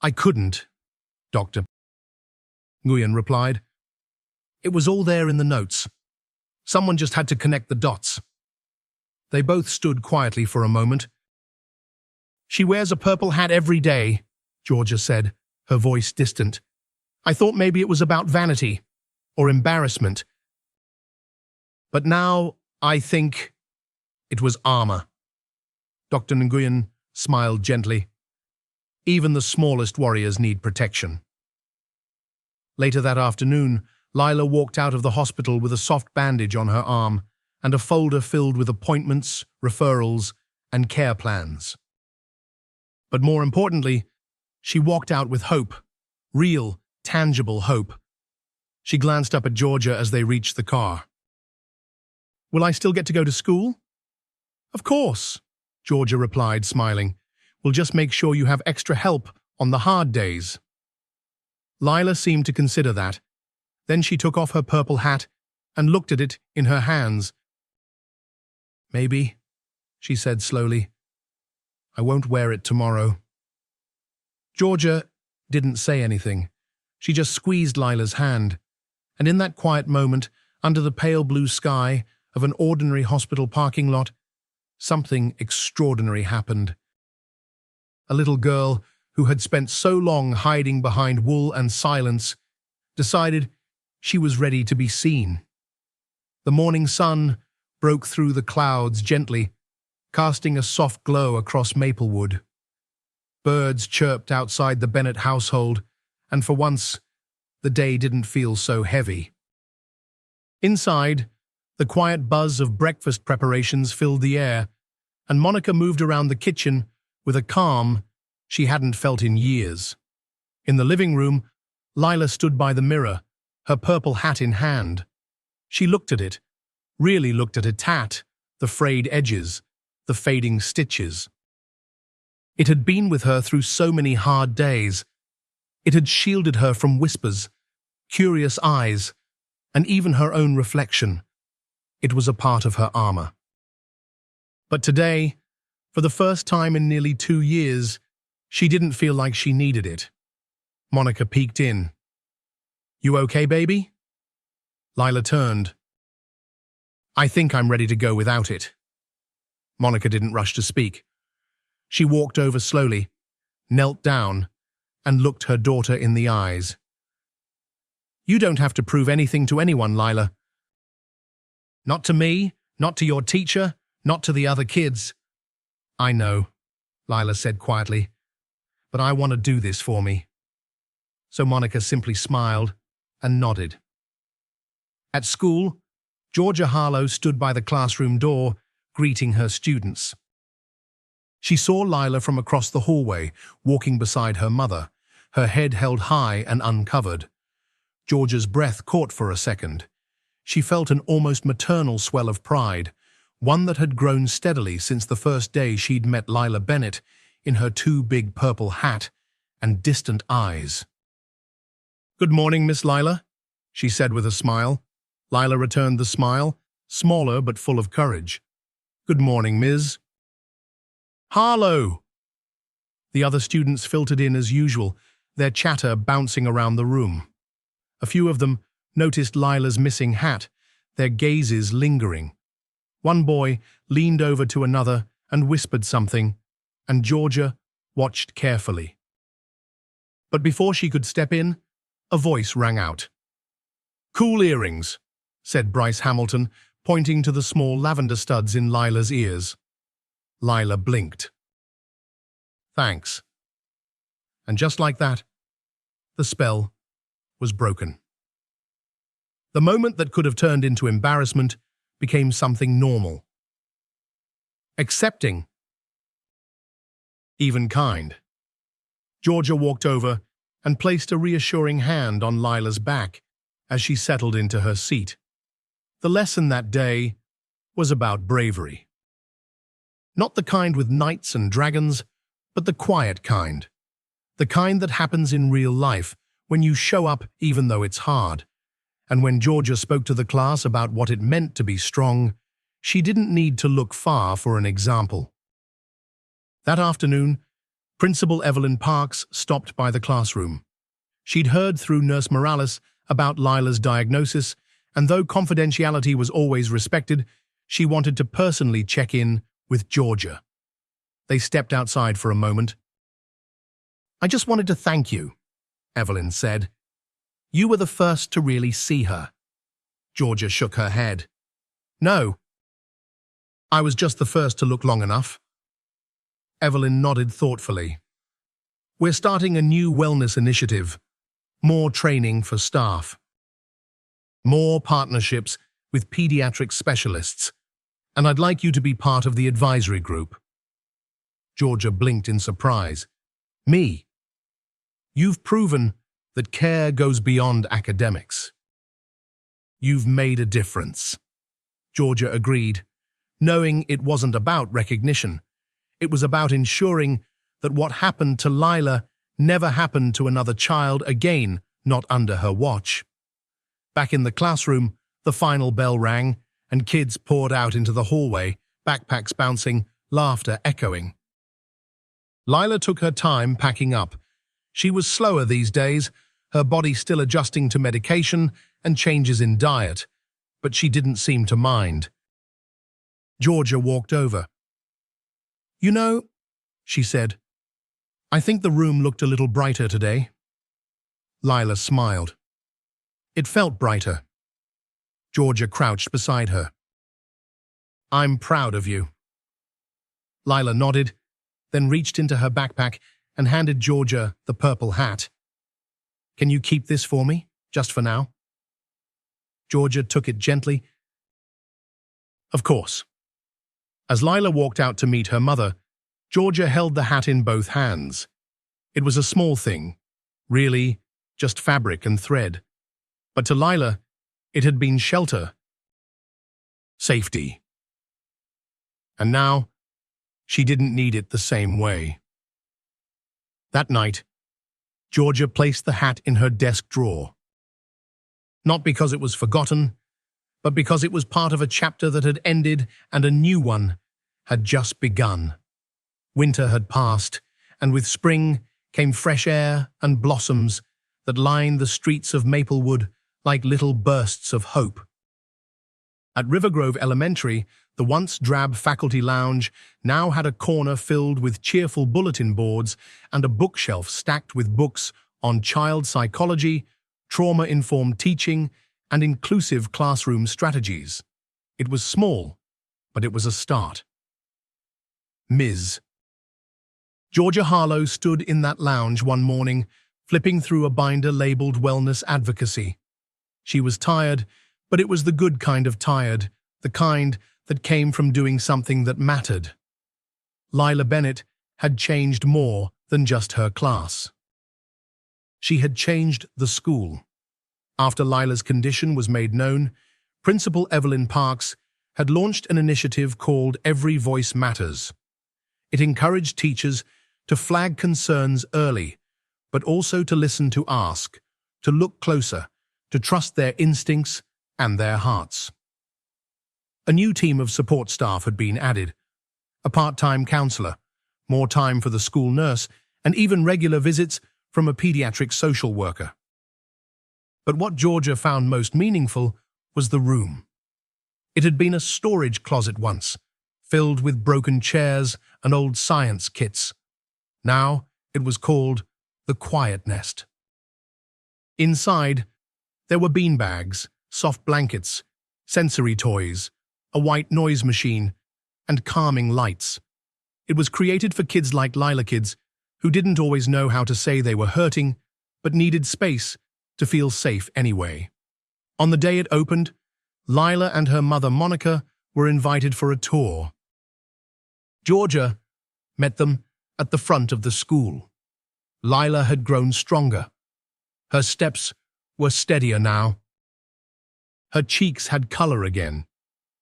I couldn't, Dr. Nguyen replied. It was all there in the notes. Someone just had to connect the dots. They both stood quietly for a moment. She wears a purple hat every day, Georgia said, her voice distant. I thought maybe it was about vanity or embarrassment. But now I think it was armor. Dr. Nguyen smiled gently. Even the smallest warriors need protection. Later that afternoon, Lila walked out of the hospital with a soft bandage on her arm and a folder filled with appointments, referrals, and care plans. But more importantly, she walked out with hope, real, tangible hope. She glanced up at Georgia as they reached the car. Will I still get to go to school? Of course, Georgia replied, smiling. We'll just make sure you have extra help on the hard days. Lila seemed to consider that. Then she took off her purple hat and looked at it in her hands. Maybe, she said slowly. I won't wear it tomorrow. Georgia didn't say anything. She just squeezed Lila's hand. And in that quiet moment, under the pale blue sky of an ordinary hospital parking lot, something extraordinary happened. A little girl who had spent so long hiding behind wool and silence decided she was ready to be seen. The morning sun broke through the clouds gently, casting a soft glow across Maplewood. Birds chirped outside the Bennett household, and for once, the day didn't feel so heavy. Inside, the quiet buzz of breakfast preparations filled the air, and Monica moved around the kitchen with a calm she hadn't felt in years. In the living room, Lila stood by the mirror, her purple hat in hand. She looked at it, really looked at her tat, the frayed edges, the fading stitches. It had been with her through so many hard days. It had shielded her from whispers, curious eyes, and even her own reflection. It was a part of her armor. But today, for the first time in nearly 2 years, she didn't feel like she needed it. Monica peeked in. "You okay, baby?" Lila turned. "I think I'm ready to go without it." Monica didn't rush to speak. She walked over slowly, knelt down, and looked her daughter in the eyes. "You don't have to prove anything to anyone, Lila. Not to me, not to your teacher, not to the other kids." "I know," Lila said quietly, "but I want to do this for me." So Monica simply smiled and nodded. At school, Georgia Harlow stood by the classroom door, greeting her students. She saw Lila from across the hallway, walking beside her mother, her head held high and uncovered. Georgia's breath caught for a second. She felt an almost maternal swell of pride, one that had grown steadily since the first day she'd met Lila Bennett in her too big purple hat and distant eyes. "Good morning, Miss Lila," she said with a smile. Lila returned the smile, smaller but full of courage. "Good morning, Ms. Harlow." The other students filtered in as usual, their chatter bouncing around the room. A few of them noticed Lila's missing hat, their gazes lingering. One boy leaned over to another and whispered something, and Georgia watched carefully. But before she could step in, a voice rang out. "Cool earrings," said Bryce Hamilton, pointing to the small lavender studs in Lila's ears. Lila blinked. "Thanks." And just like that, the spell was broken. The moment that could have turned into embarrassment became something normal. Accepting. Even kind. Georgia walked over and placed a reassuring hand on Lila's back as she settled into her seat. The lesson that day was about bravery. Not the kind with knights and dragons, but the quiet kind. The kind that happens in real life when you show up even though it's hard. And when Georgia spoke to the class about what it meant to be strong, she didn't need to look far for an example. That afternoon, Principal Evelyn Parks stopped by the classroom. She'd heard through Nurse Morales about Lila's diagnosis, and though confidentiality was always respected, she wanted to personally check in with Georgia. They stepped outside for a moment. "I just wanted to thank you," Evelyn said. "You were the first to really see her." Georgia shook her head. "No. I was just the first to look long enough." Evelyn nodded thoughtfully. "We're starting a new wellness initiative. More training for staff. More partnerships with pediatric specialists. And I'd like you to be part of the advisory group." Georgia blinked in surprise. "Me? You've proven that care goes beyond academics." "You've made a difference," Georgia agreed, knowing it wasn't about recognition. It was about ensuring that what happened to Lila never happened to another child again, not under her watch. Back in the classroom, the final bell rang, and kids poured out into the hallway, backpacks bouncing, laughter echoing. Lila took her time packing up. She was slower these days, her body still adjusting to medication and changes in diet, but she didn't seem to mind. Georgia walked over. "You know," she said, "I think the room looked a little brighter today." Lila smiled. It felt brighter. Georgia crouched beside her. "I'm proud of you." Lila nodded, then reached into her backpack and handed Georgia the purple hat. "Can you keep this for me, just for now?" Georgia took it gently. "Of course." As Lila walked out to meet her mother, Georgia held the hat in both hands. It was a small thing, really, just fabric and thread. But to Lila, it had been shelter, safety. And now, she didn't need it the same way. That night, Georgia placed the hat in her desk drawer. Not because it was forgotten, but because it was part of a chapter that had ended and a new one had just begun. Winter had passed, and with spring came fresh air and blossoms that lined the streets of Maplewood like little bursts of hope. At River Grove Elementary, the once drab faculty lounge now had a corner filled with cheerful bulletin boards and a bookshelf stacked with books on child psychology, trauma-informed teaching, and inclusive classroom strategies. It was small, but it was a start. Ms. Georgia Harlow stood in that lounge one morning, flipping through a binder labeled Wellness Advocacy. She was tired, but it was the good kind of tired, the kind that came from doing something that mattered. Lila Bennett had changed more than just her class. She had changed the school. After Lila's condition was made known, Principal Evelyn Parks had launched an initiative called Every Voice Matters. It encouraged teachers to flag concerns early, but also to listen, to ask, to look closer, to trust their instincts and their hearts. A new team of support staff had been added, a part-time counselor, more time for the school nurse, and even regular visits from a pediatric social worker. But what Georgia found most meaningful was the room. It had been a storage closet once, filled with broken chairs and old science kits. Now it was called the Quiet Nest. Inside, there were beanbags, soft blankets, sensory toys, a white noise machine, and calming lights. It was created for kids like Lila kids who didn't always know how to say they were hurting, but needed space to feel safe anyway. On the day it opened, Lila and her mother Monica were invited for a tour. Georgia met them at the front of the school. Lila had grown stronger. Her steps were steadier now. Her cheeks had color again.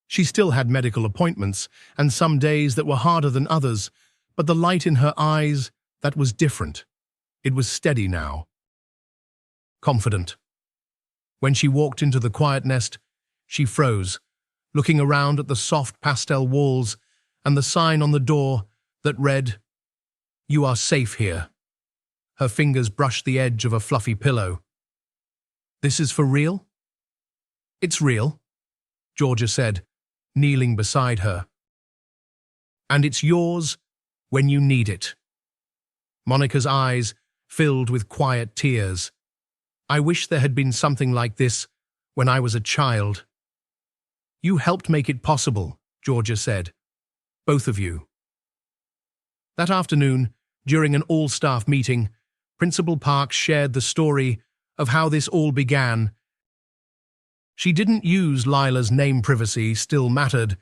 She still had medical appointments and some days that were harder than others, but the light in her eyes, that was different. It was steady now. Confident. When she walked into the Quiet Nest, she froze, looking around at the soft pastel walls and the sign on the door that read, "You are safe here." Her fingers brushed the edge of a fluffy pillow. "This is for real?" "It's real," Georgia said, kneeling beside her. "And it's yours when you need it." Monica's eyes filled with quiet tears. "I wish there had been something like this when I was a child." "You helped make it possible," Georgia said. "Both of you." That afternoon, during an all-staff meeting, Principal Parks shared the story of how this all began. She didn't use Lila's name, privacy still mattered,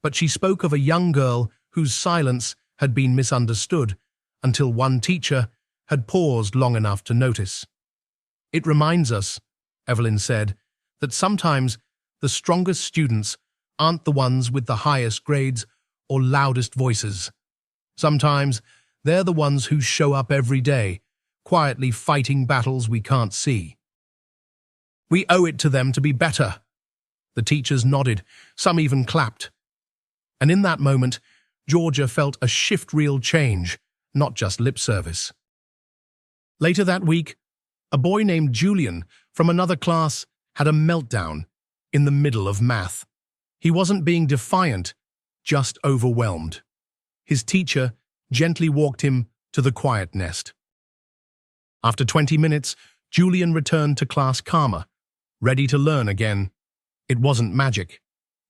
but she spoke of a young girl whose silence had been misunderstood until one teacher had paused long enough to notice. "It reminds us," Evelyn said, "that sometimes the strongest students aren't the ones with the highest grades or loudest voices. Sometimes they're the ones who show up every day, quietly fighting battles we can't see. We owe it to them to be better." The teachers nodded, some even clapped. And in that moment, Georgia felt a shift-real change, not just lip service. Later that week, a boy named Julian from another class had a meltdown in the middle of math. He wasn't being defiant, just overwhelmed. His teacher gently walked him to the Quiet Nest. After 20 minutes, Julian returned to class calmer, ready to learn again. It wasn't magic,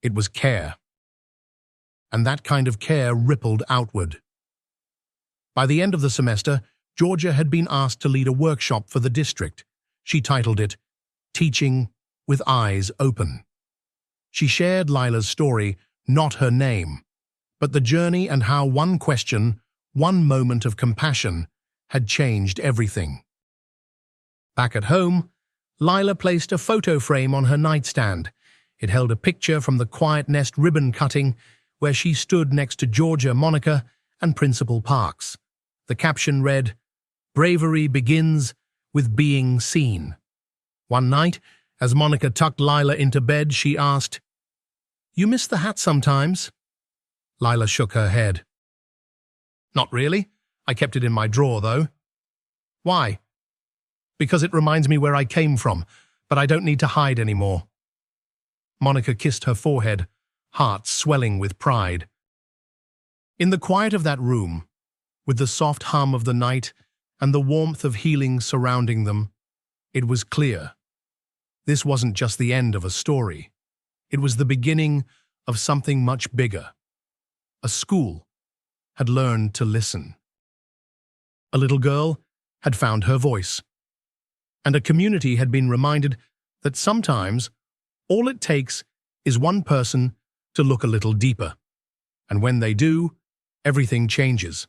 it was care. And that kind of care rippled outward. By the end of the semester, Georgia had been asked to lead a workshop for the district. She titled it, "Teaching with Eyes Open." She shared Lila's story, not her name, but the journey and how one question, one moment of compassion, had changed everything. Back at home, Lila placed a photo frame on her nightstand. It held a picture from the Quiet Nest ribbon cutting where she stood next to Georgia, Monica, and Principal Parks. The caption read, "Bravery begins with being seen." One night, as Monica tucked Lila into bed, she asked, "You miss the hat sometimes?" Lila shook her head. "Not really. I kept it in my drawer, though." Why? Because it reminds me where I came from, but I don't need to hide anymore. Monica kissed her forehead, heart swelling with pride. In the quiet of that room, with the soft hum of the night and the warmth of healing surrounding them, it was clear. This wasn't just the end of a story. It was the beginning of something much bigger. A school had learned to listen. A little girl had found her voice. And a community had been reminded that sometimes all it takes is one person to look a little deeper. And when they do, everything changes.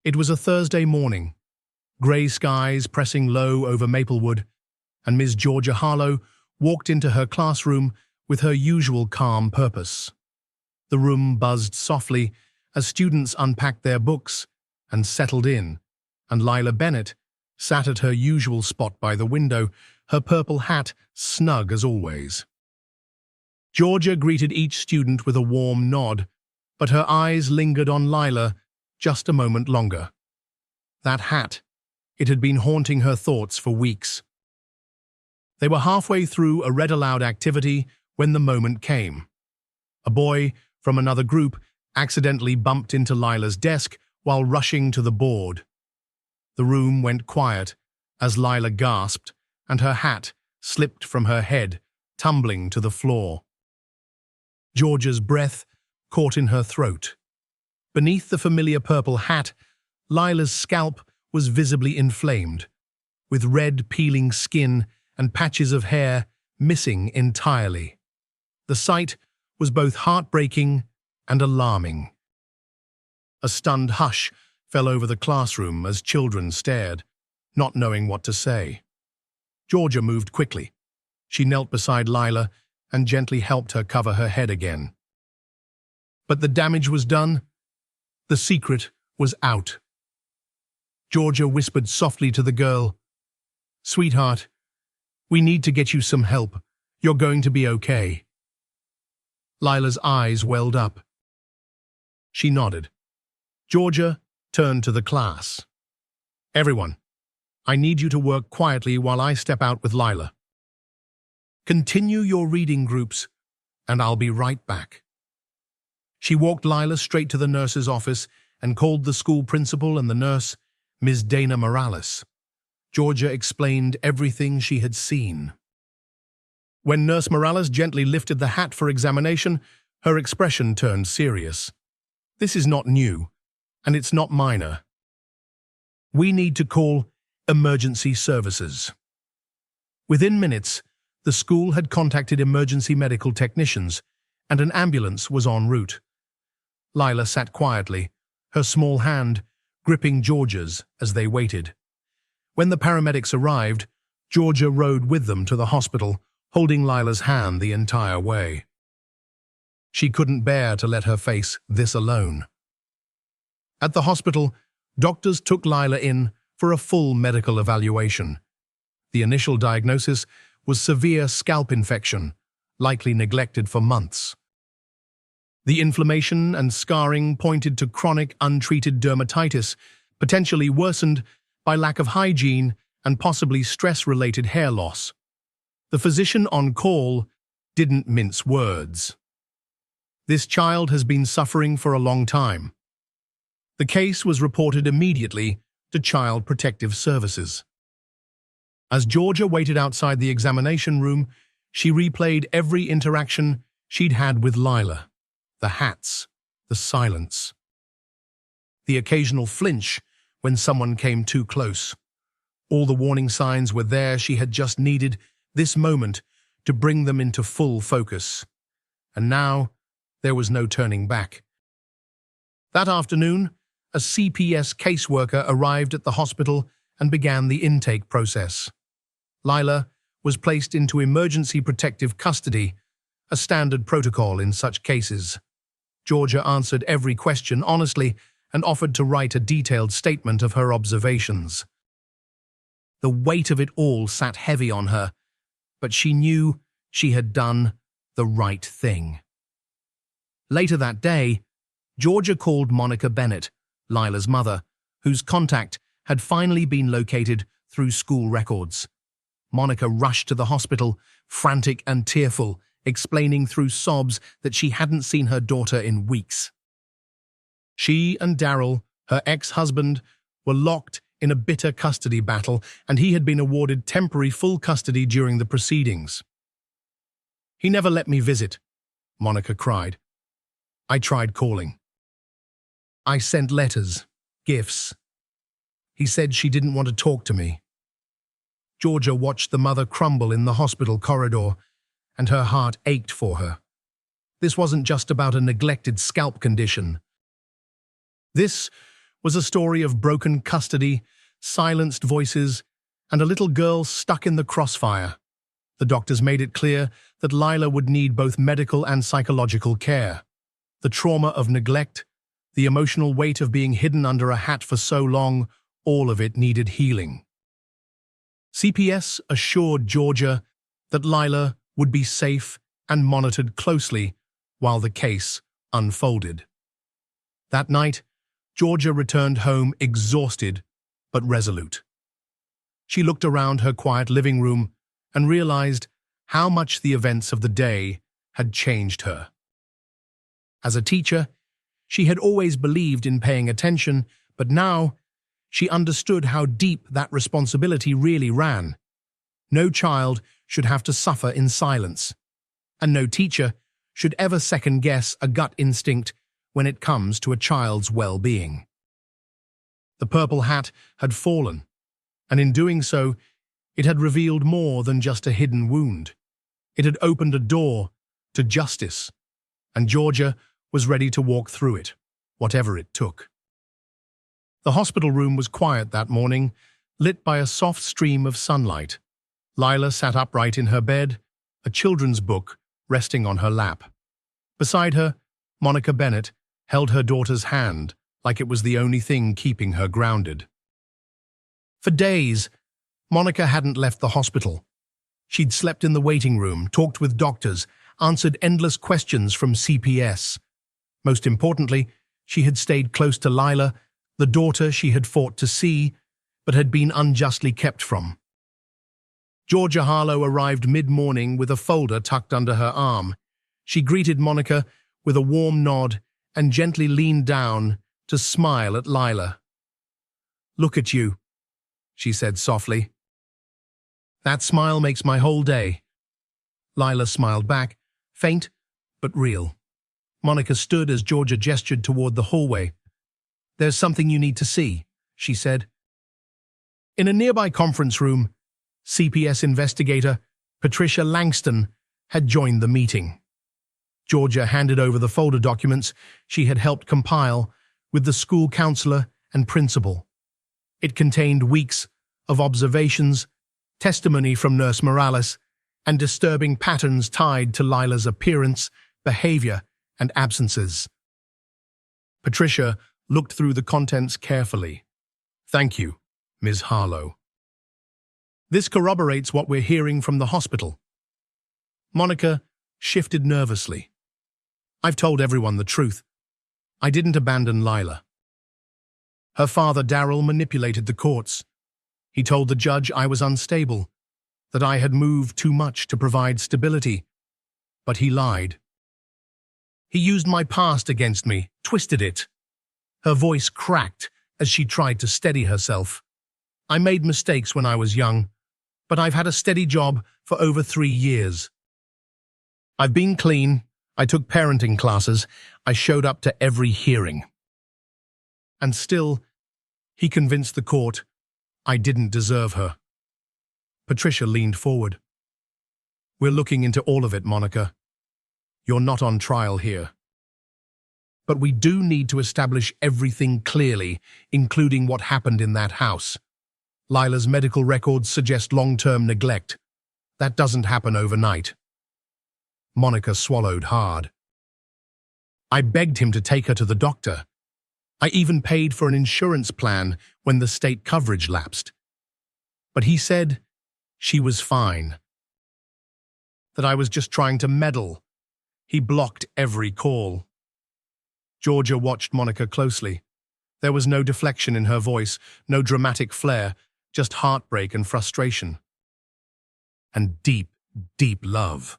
It was a Thursday morning, grey skies pressing low over Maplewood, and Ms. Georgia Harlow walked into her classroom with her usual calm purpose. The room buzzed softly as students unpacked their books and settled in, and Lila Bennett sat at her usual spot by the window, her purple hat snug as always. Georgia greeted each student with a warm nod, but her eyes lingered on Lila just a moment longer. That hat, it had been haunting her thoughts for weeks. They were halfway through a read-aloud activity when the moment came. A boy from another group accidentally bumped into Lila's desk while rushing to the board. The room went quiet as Lila gasped and her hat slipped from her head, tumbling to the floor. Georgia's breath caught in her throat. Beneath the familiar purple hat, Lila's scalp was visibly inflamed, with red peeling skin and patches of hair missing entirely. The sight was both heartbreaking and alarming. A stunned hush fell over the classroom as children stared, not knowing what to say. Georgia moved quickly. She knelt beside Lila and gently helped her cover her head again. But the damage was done. The secret was out. Georgia whispered softly to the girl, "Sweetheart, we need to get you some help. You're going to be okay." Lila's eyes welled up. She nodded. Georgia turned to the class. "Everyone, I need you to work quietly while I step out with Lila. Continue your reading groups, and I'll be right back." She walked Lila straight to the nurse's office and called the school principal and the nurse, Ms. Dana Morales. Georgia explained everything she had seen. When Nurse Morales gently lifted the hat for examination, her expression turned serious. "This is not new, and it's not minor. We need to call emergency services." Within minutes, the school had contacted emergency medical technicians, and an ambulance was en route. Lila sat quietly, her small hand gripping Georgia's as they waited. When the paramedics arrived, Georgia rode with them to the hospital, holding Lila's hand the entire way. She couldn't bear to let her face this alone. At the hospital, doctors took Lila in for a full medical evaluation. The initial diagnosis was severe scalp infection, likely neglected for months. The inflammation and scarring pointed to chronic untreated dermatitis, potentially worsened by lack of hygiene and possibly stress-related hair loss. The physician on call didn't mince words. "This child has been suffering for a long time." The case was reported immediately to Child Protective Services. As Georgia waited outside the examination room, she replayed every interaction she'd had with Lila. The hats, the silence, the occasional flinch when someone came too close. All the warning signs were there. She had just needed this moment to bring them into full focus. And now, there was no turning back. That afternoon, a CPS caseworker arrived at the hospital and began the intake process. Lila was placed into emergency protective custody, a standard protocol in such cases. Georgia answered every question honestly and offered to write a detailed statement of her observations. The weight of it all sat heavy on her, but she knew she had done the right thing. Later that day, Georgia called Monica Bennett, Lila's mother, whose contact had finally been located through school records. Monica rushed to the hospital, frantic and tearful, explaining through sobs that she hadn't seen her daughter in weeks. She and Daryl, her ex-husband, were locked in a bitter custody battle, and he had been awarded temporary full custody during the proceedings. "He never let me visit," Monica cried. "I tried calling. I sent letters, gifts. He said she didn't want to talk to me." Georgia watched the mother crumble in the hospital corridor, and her heart ached for her. This wasn't just about a neglected scalp condition. This was a story of broken custody, silenced voices, and a little girl stuck in the crossfire. The doctors made it clear that Lila would need both medical and psychological care. The trauma of neglect, the emotional weight of being hidden under a hat for so long, all of it needed healing. CPS assured Georgia that Lila would be safe and monitored closely while the case unfolded. That night, Georgia returned home exhausted but resolute. She looked around her quiet living room and realized how much the events of the day had changed her. As a teacher, she had always believed in paying attention, but now she understood how deep that responsibility really ran. No child should have to suffer in silence, and no teacher should ever second-guess a gut instinct when it comes to a child's well-being. The purple hat had fallen, and in doing so, it had revealed more than just a hidden wound. It had opened a door to justice, and Georgia was ready to walk through it, whatever it took. The hospital room was quiet that morning, lit by a soft stream of sunlight. Lila sat upright in her bed, a children's book resting on her lap. Beside her, Monica Bennett held her daughter's hand like it was the only thing keeping her grounded. For days, Monica hadn't left the hospital. She'd slept in the waiting room, talked with doctors, answered endless questions from CPS. Most importantly, she had stayed close to Lila, the daughter she had fought to see, but had been unjustly kept from. Georgia Harlow arrived mid-morning with a folder tucked under her arm. She greeted Monica with a warm nod and gently leaned down to smile at Lila. "Look at you," she said softly. "That smile makes my whole day." Lila smiled back, faint but real. Monica stood as Georgia gestured toward the hallway. "There's something you need to see," she said. In a nearby conference room, CPS investigator Patricia Langston had joined the meeting. Georgia handed over the folder documents she had helped compile with the school counselor and principal. It contained weeks of observations, testimony from Nurse Morales, and disturbing patterns tied to Lila's appearance, behavior, and absences. Patricia looked through the contents carefully. "Thank you, Ms. Harlow. This corroborates what we're hearing from the hospital." Monica shifted nervously. "I've told everyone the truth. I didn't abandon Lila. Her father, Daryl, manipulated the courts. He told the judge I was unstable, that I had moved too much to provide stability. But he lied. He used my past against me, twisted it." Her voice cracked as she tried to steady herself. "I made mistakes when I was young, but I've had a steady job for over 3 years. I've been clean, I took parenting classes, I showed up to every hearing. And still, he convinced the court I didn't deserve her." Patricia leaned forward. "We're looking into all of it, Monica. You're not on trial here. But we do need to establish everything clearly, including what happened in that house. Lila's medical records suggest long-term neglect. That doesn't happen overnight." Monica swallowed hard. "I begged him to take her to the doctor. I even paid for an insurance plan when the state coverage lapsed. But he said she was fine. That I was just trying to meddle. He blocked every call." Georgia watched Monica closely. There was no deflection in her voice, no dramatic flair, just heartbreak and frustration. And deep, deep love.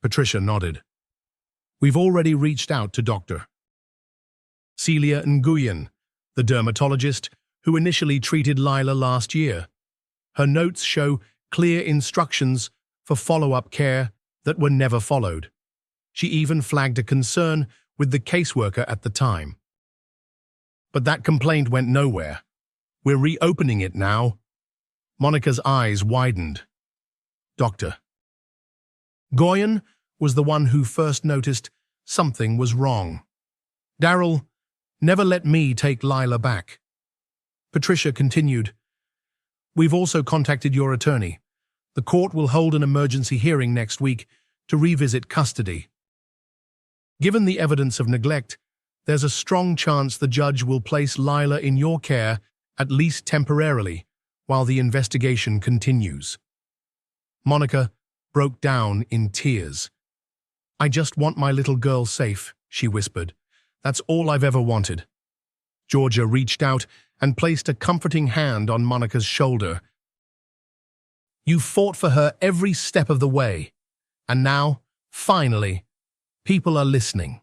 Patricia nodded. We've already reached out to Dr. Celia Nguyen, the dermatologist who initially treated Lila last year. Her notes show clear instructions for follow-up care that were never followed. She even flagged a concern with the caseworker at the time. But that complaint went nowhere. We're reopening it now. Monica's eyes widened. Dr. Nguyen was the one who first noticed something was wrong. Daryl, never let me take Lila back. Patricia continued. We've also contacted your attorney. The court will hold an emergency hearing next week to revisit custody. Given the evidence of neglect, there's a strong chance the judge will place Lila in your care, at least temporarily, while the investigation continues. Monica broke down in tears. I just want my little girl safe, she whispered. That's all I've ever wanted. Georgia reached out and placed a comforting hand on Monica's shoulder. You fought for her every step of the way. And now, finally, people are listening.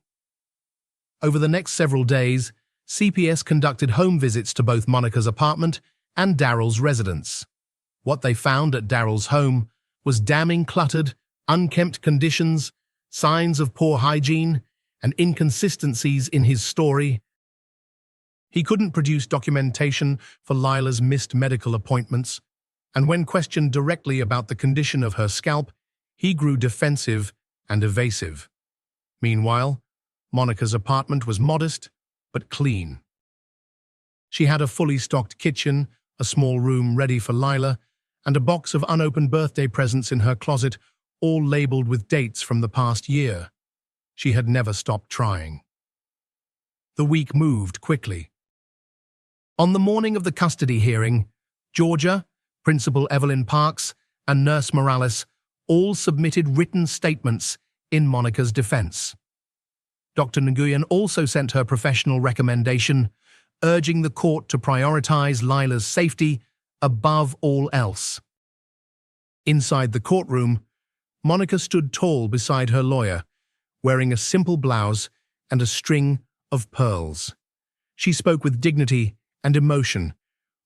Over the next several days, CPS conducted home visits to both Monica's apartment and Daryl's residence. What they found at Daryl's home was damning cluttered, unkempt conditions, signs of poor hygiene, and inconsistencies in his story. He couldn't produce documentation for Lila's missed medical appointments, and when questioned directly about the condition of her scalp, he grew defensive and evasive. Meanwhile, Monica's apartment was modest but clean. She had a fully stocked kitchen, a small room ready for Lila, and a box of unopened birthday presents in her closet, all labeled with dates from the past year. She had never stopped trying. The week moved quickly. On the morning of the custody hearing, Georgia, Principal Evelyn Parks, and Nurse Morales all submitted written statements in Monica's defense. Dr. Nguyen also sent her professional recommendation, urging the court to prioritize Lila's safety above all else. Inside the courtroom, Monica stood tall beside her lawyer, wearing a simple blouse and a string of pearls. She spoke with dignity and emotion,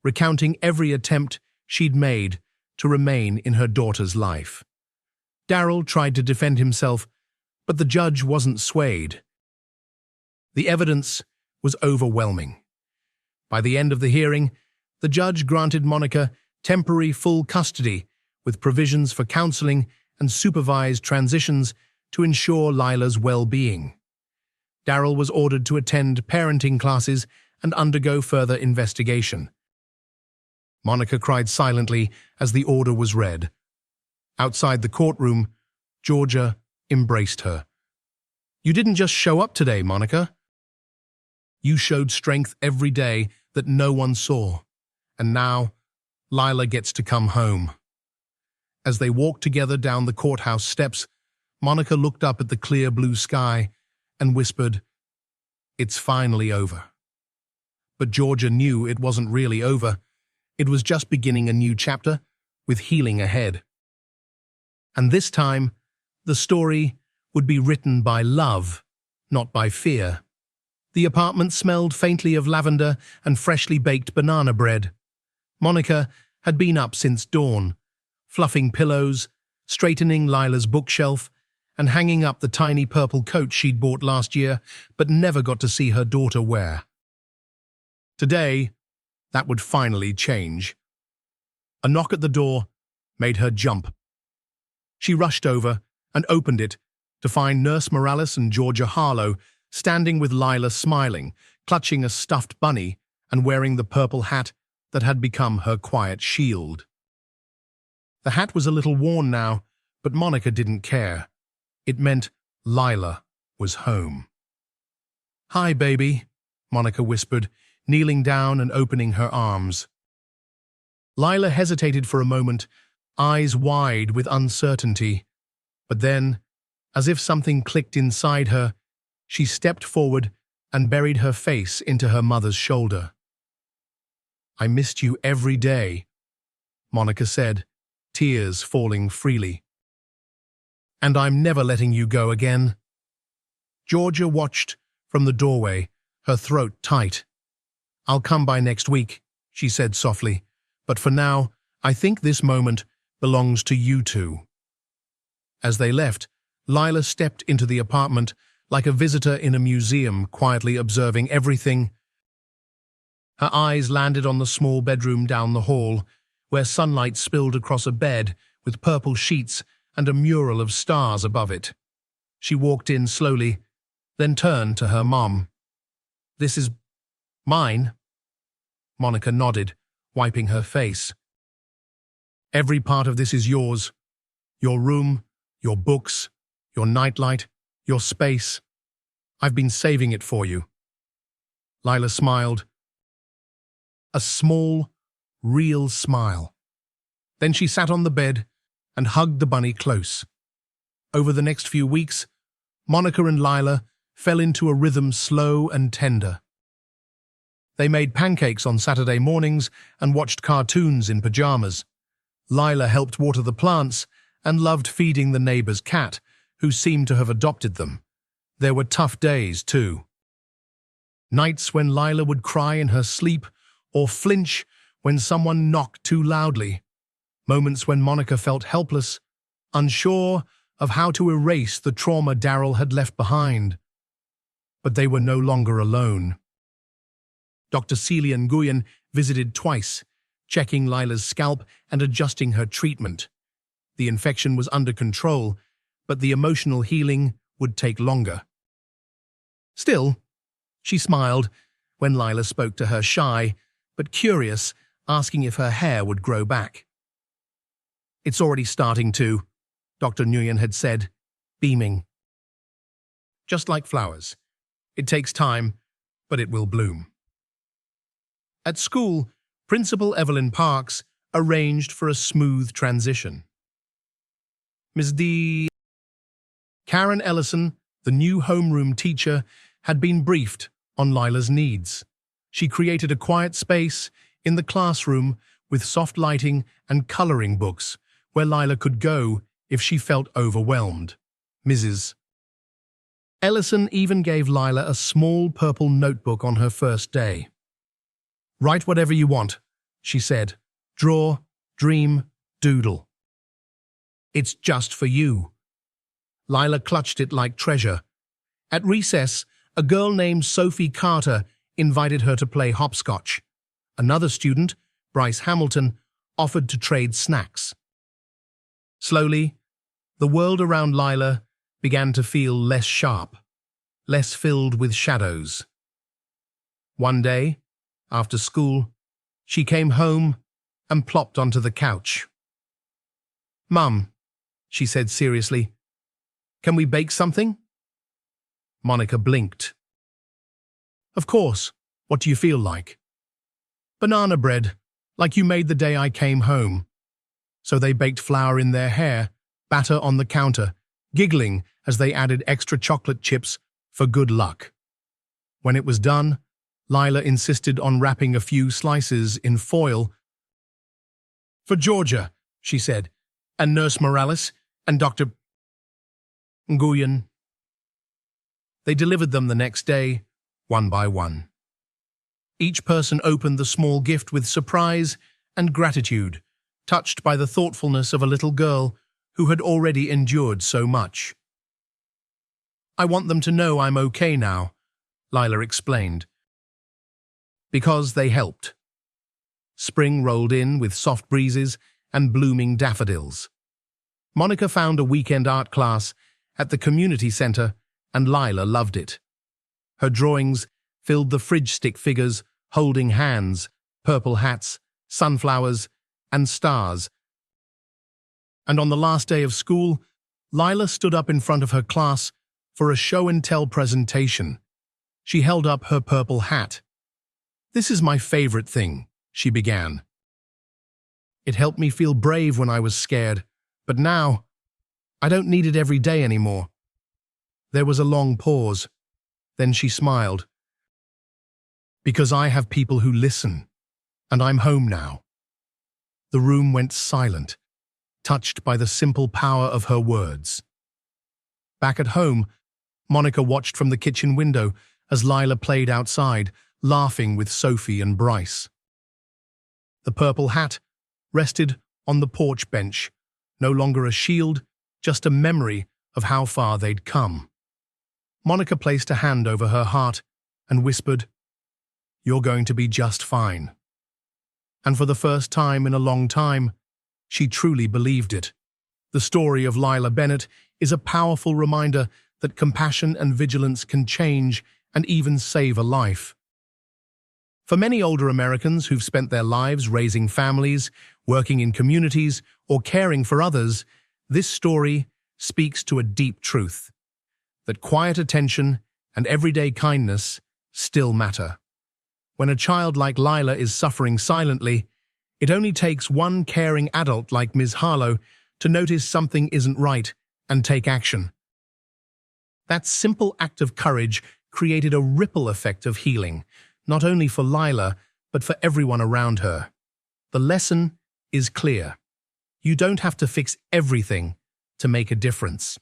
recounting every attempt she'd made to remain in her daughter's life. Daryl tried to defend himself, but the judge wasn't swayed. The evidence was overwhelming. By the end of the hearing, the judge granted Monica temporary full custody with provisions for counseling and supervised transitions to ensure Lila's well-being. Daryl was ordered to attend parenting classes and undergo further investigation. Monica cried silently as the order was read. Outside the courtroom, Georgia embraced her. You didn't just show up today, Monica. You showed strength every day that no one saw. And now, Lila gets to come home. As they walked together down the courthouse steps, Monica looked up at the clear blue sky and whispered, It's finally over. But Georgia knew it wasn't really over. It was just beginning a new chapter, with healing ahead. And this time, the story would be written by love, not by fear. The apartment smelled faintly of lavender and freshly baked banana bread. Monica had been up since dawn, fluffing pillows, straightening Lila's bookshelf, and hanging up the tiny purple coat she'd bought last year but never got to see her daughter wear. Today, that would finally change. A knock at the door made her jump. She rushed over and opened it to find Nurse Morales and Georgia Harlow standing with Lila smiling, clutching a stuffed bunny and wearing the purple hat that had become her quiet shield. The hat was a little worn now, but Monica didn't care. It meant Lila was home. Hi, baby, Monica whispered, kneeling down and opening her arms. Lila hesitated for a moment, eyes wide with uncertainty. But then, as if something clicked inside her, she stepped forward and buried her face into her mother's shoulder. "I missed you every day," Monica said, tears falling freely. "And I'm never letting you go again." Georgia watched from the doorway, her throat tight. "I'll come by next week," she said softly, "but for now, I think this moment belongs to you two." As they left, Lila stepped into the apartment like a visitor in a museum, quietly observing everything. Her eyes landed on the small bedroom down the hall, where sunlight spilled across a bed with purple sheets and a mural of stars above it. She walked in slowly, then turned to her mom. "This is mine?" Monica nodded, wiping her face. "Every part of this is yours. Your room, your books, your nightlight, your space. I've been saving it for you." Lila smiled. A small, real smile. Then she sat on the bed and hugged the bunny close. Over the next few weeks, Monica and Lila fell into a rhythm slow and tender. They made pancakes on Saturday mornings and watched cartoons in pajamas. Lila helped water the plants and loved feeding the neighbor's cat, who seemed to have adopted them. There were tough days, too. Nights when Lila would cry in her sleep or flinch when someone knocked too loudly. Moments when Monica felt helpless, unsure of how to erase the trauma Daryl had left behind. But they were no longer alone. Dr. Celia Nguyen visited twice, checking Lila's scalp and adjusting her treatment. The infection was under control, but the emotional healing would take longer. Still, she smiled when Lila spoke to her, shy but curious, asking if her hair would grow back. "It's already starting to," Dr. Nguyen had said, beaming. "Just like flowers. It takes time, but it will bloom." At school, Principal Evelyn Parks arranged for a smooth transition. Ms. D. Karen Ellison, the new homeroom teacher, had been briefed on Lila's needs. She created a quiet space in the classroom with soft lighting and coloring books where Lila could go if she felt overwhelmed. Mrs. Ellison even gave Lila a small purple notebook on her first day. "Write whatever you want," she said. "Draw, dream, doodle. It's just for you." Lila clutched it like treasure. At recess, a girl named Sophie Carter invited her to play hopscotch. Another student, Bryce Hamilton, offered to trade snacks. Slowly, the world around Lila began to feel less sharp, less filled with shadows. One day, after school, she came home and plopped onto the couch. "Mum," she said seriously, "can we bake something?" Monica blinked. "Of course. What do you feel like?" "Banana bread, like you made the day I came home." So they baked flour in their hair, batter on the counter, giggling as they added extra chocolate chips for good luck. When it was done, Lila insisted on wrapping a few slices in foil. "For Georgia," she said, "and Nurse Morales and Dr. Nguyen." They delivered them the next day, one by one. Each person opened the small gift with surprise and gratitude, touched by the thoughtfulness of a little girl who had already endured so much. "I want them to know I'm okay now," Lila explained. Because they helped. Spring rolled in with soft breezes and blooming daffodils. Monica found a weekend art class at the community center, and Lila loved it. Her drawings filled the fridge stick figures holding hands, purple hats, sunflowers, and stars. And on the last day of school, Lila stood up in front of her class for a show-and-tell presentation. She held up her purple hat. "This is my favorite thing," she began. "It helped me feel brave when I was scared, but now, I don't need it every day anymore." There was a long pause. Then she smiled. Because I have people who listen, and I'm home now. The room went silent, touched by the simple power of her words. Back at home, Monica watched from the kitchen window as Lila played outside, laughing with Sophie and Bryce. The purple hat rested on the porch bench, no longer a shield, just a memory of how far they'd come. Monica placed a hand over her heart and whispered, "You're going to be just fine." And for the first time in a long time, she truly believed it. The story of Lila Bennett is a powerful reminder that compassion and vigilance can change and even save a life. For many older Americans who've spent their lives raising families, working in communities, or caring for others, this story speaks to a deep truth: that quiet attention and everyday kindness still matter. When a child like Lila is suffering silently, it only takes one caring adult like Ms. Harlow to notice something isn't right and take action. That simple act of courage created a ripple effect of healing, not only for Lila, but for everyone around her. The lesson is clear. You don't have to fix everything to make a difference.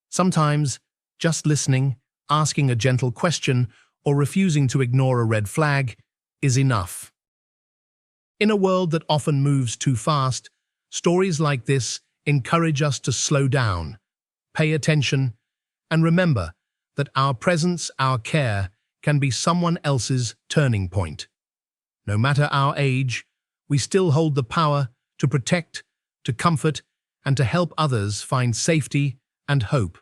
Sometimes, just listening, asking a gentle question, or refusing to ignore a red flag is enough. In a world that often moves too fast, stories like this encourage us to slow down, pay attention, and remember that our presence, our care, can be someone else's turning point. No matter our age, we still hold the power to protect, to comfort, and to help others find safety and hope.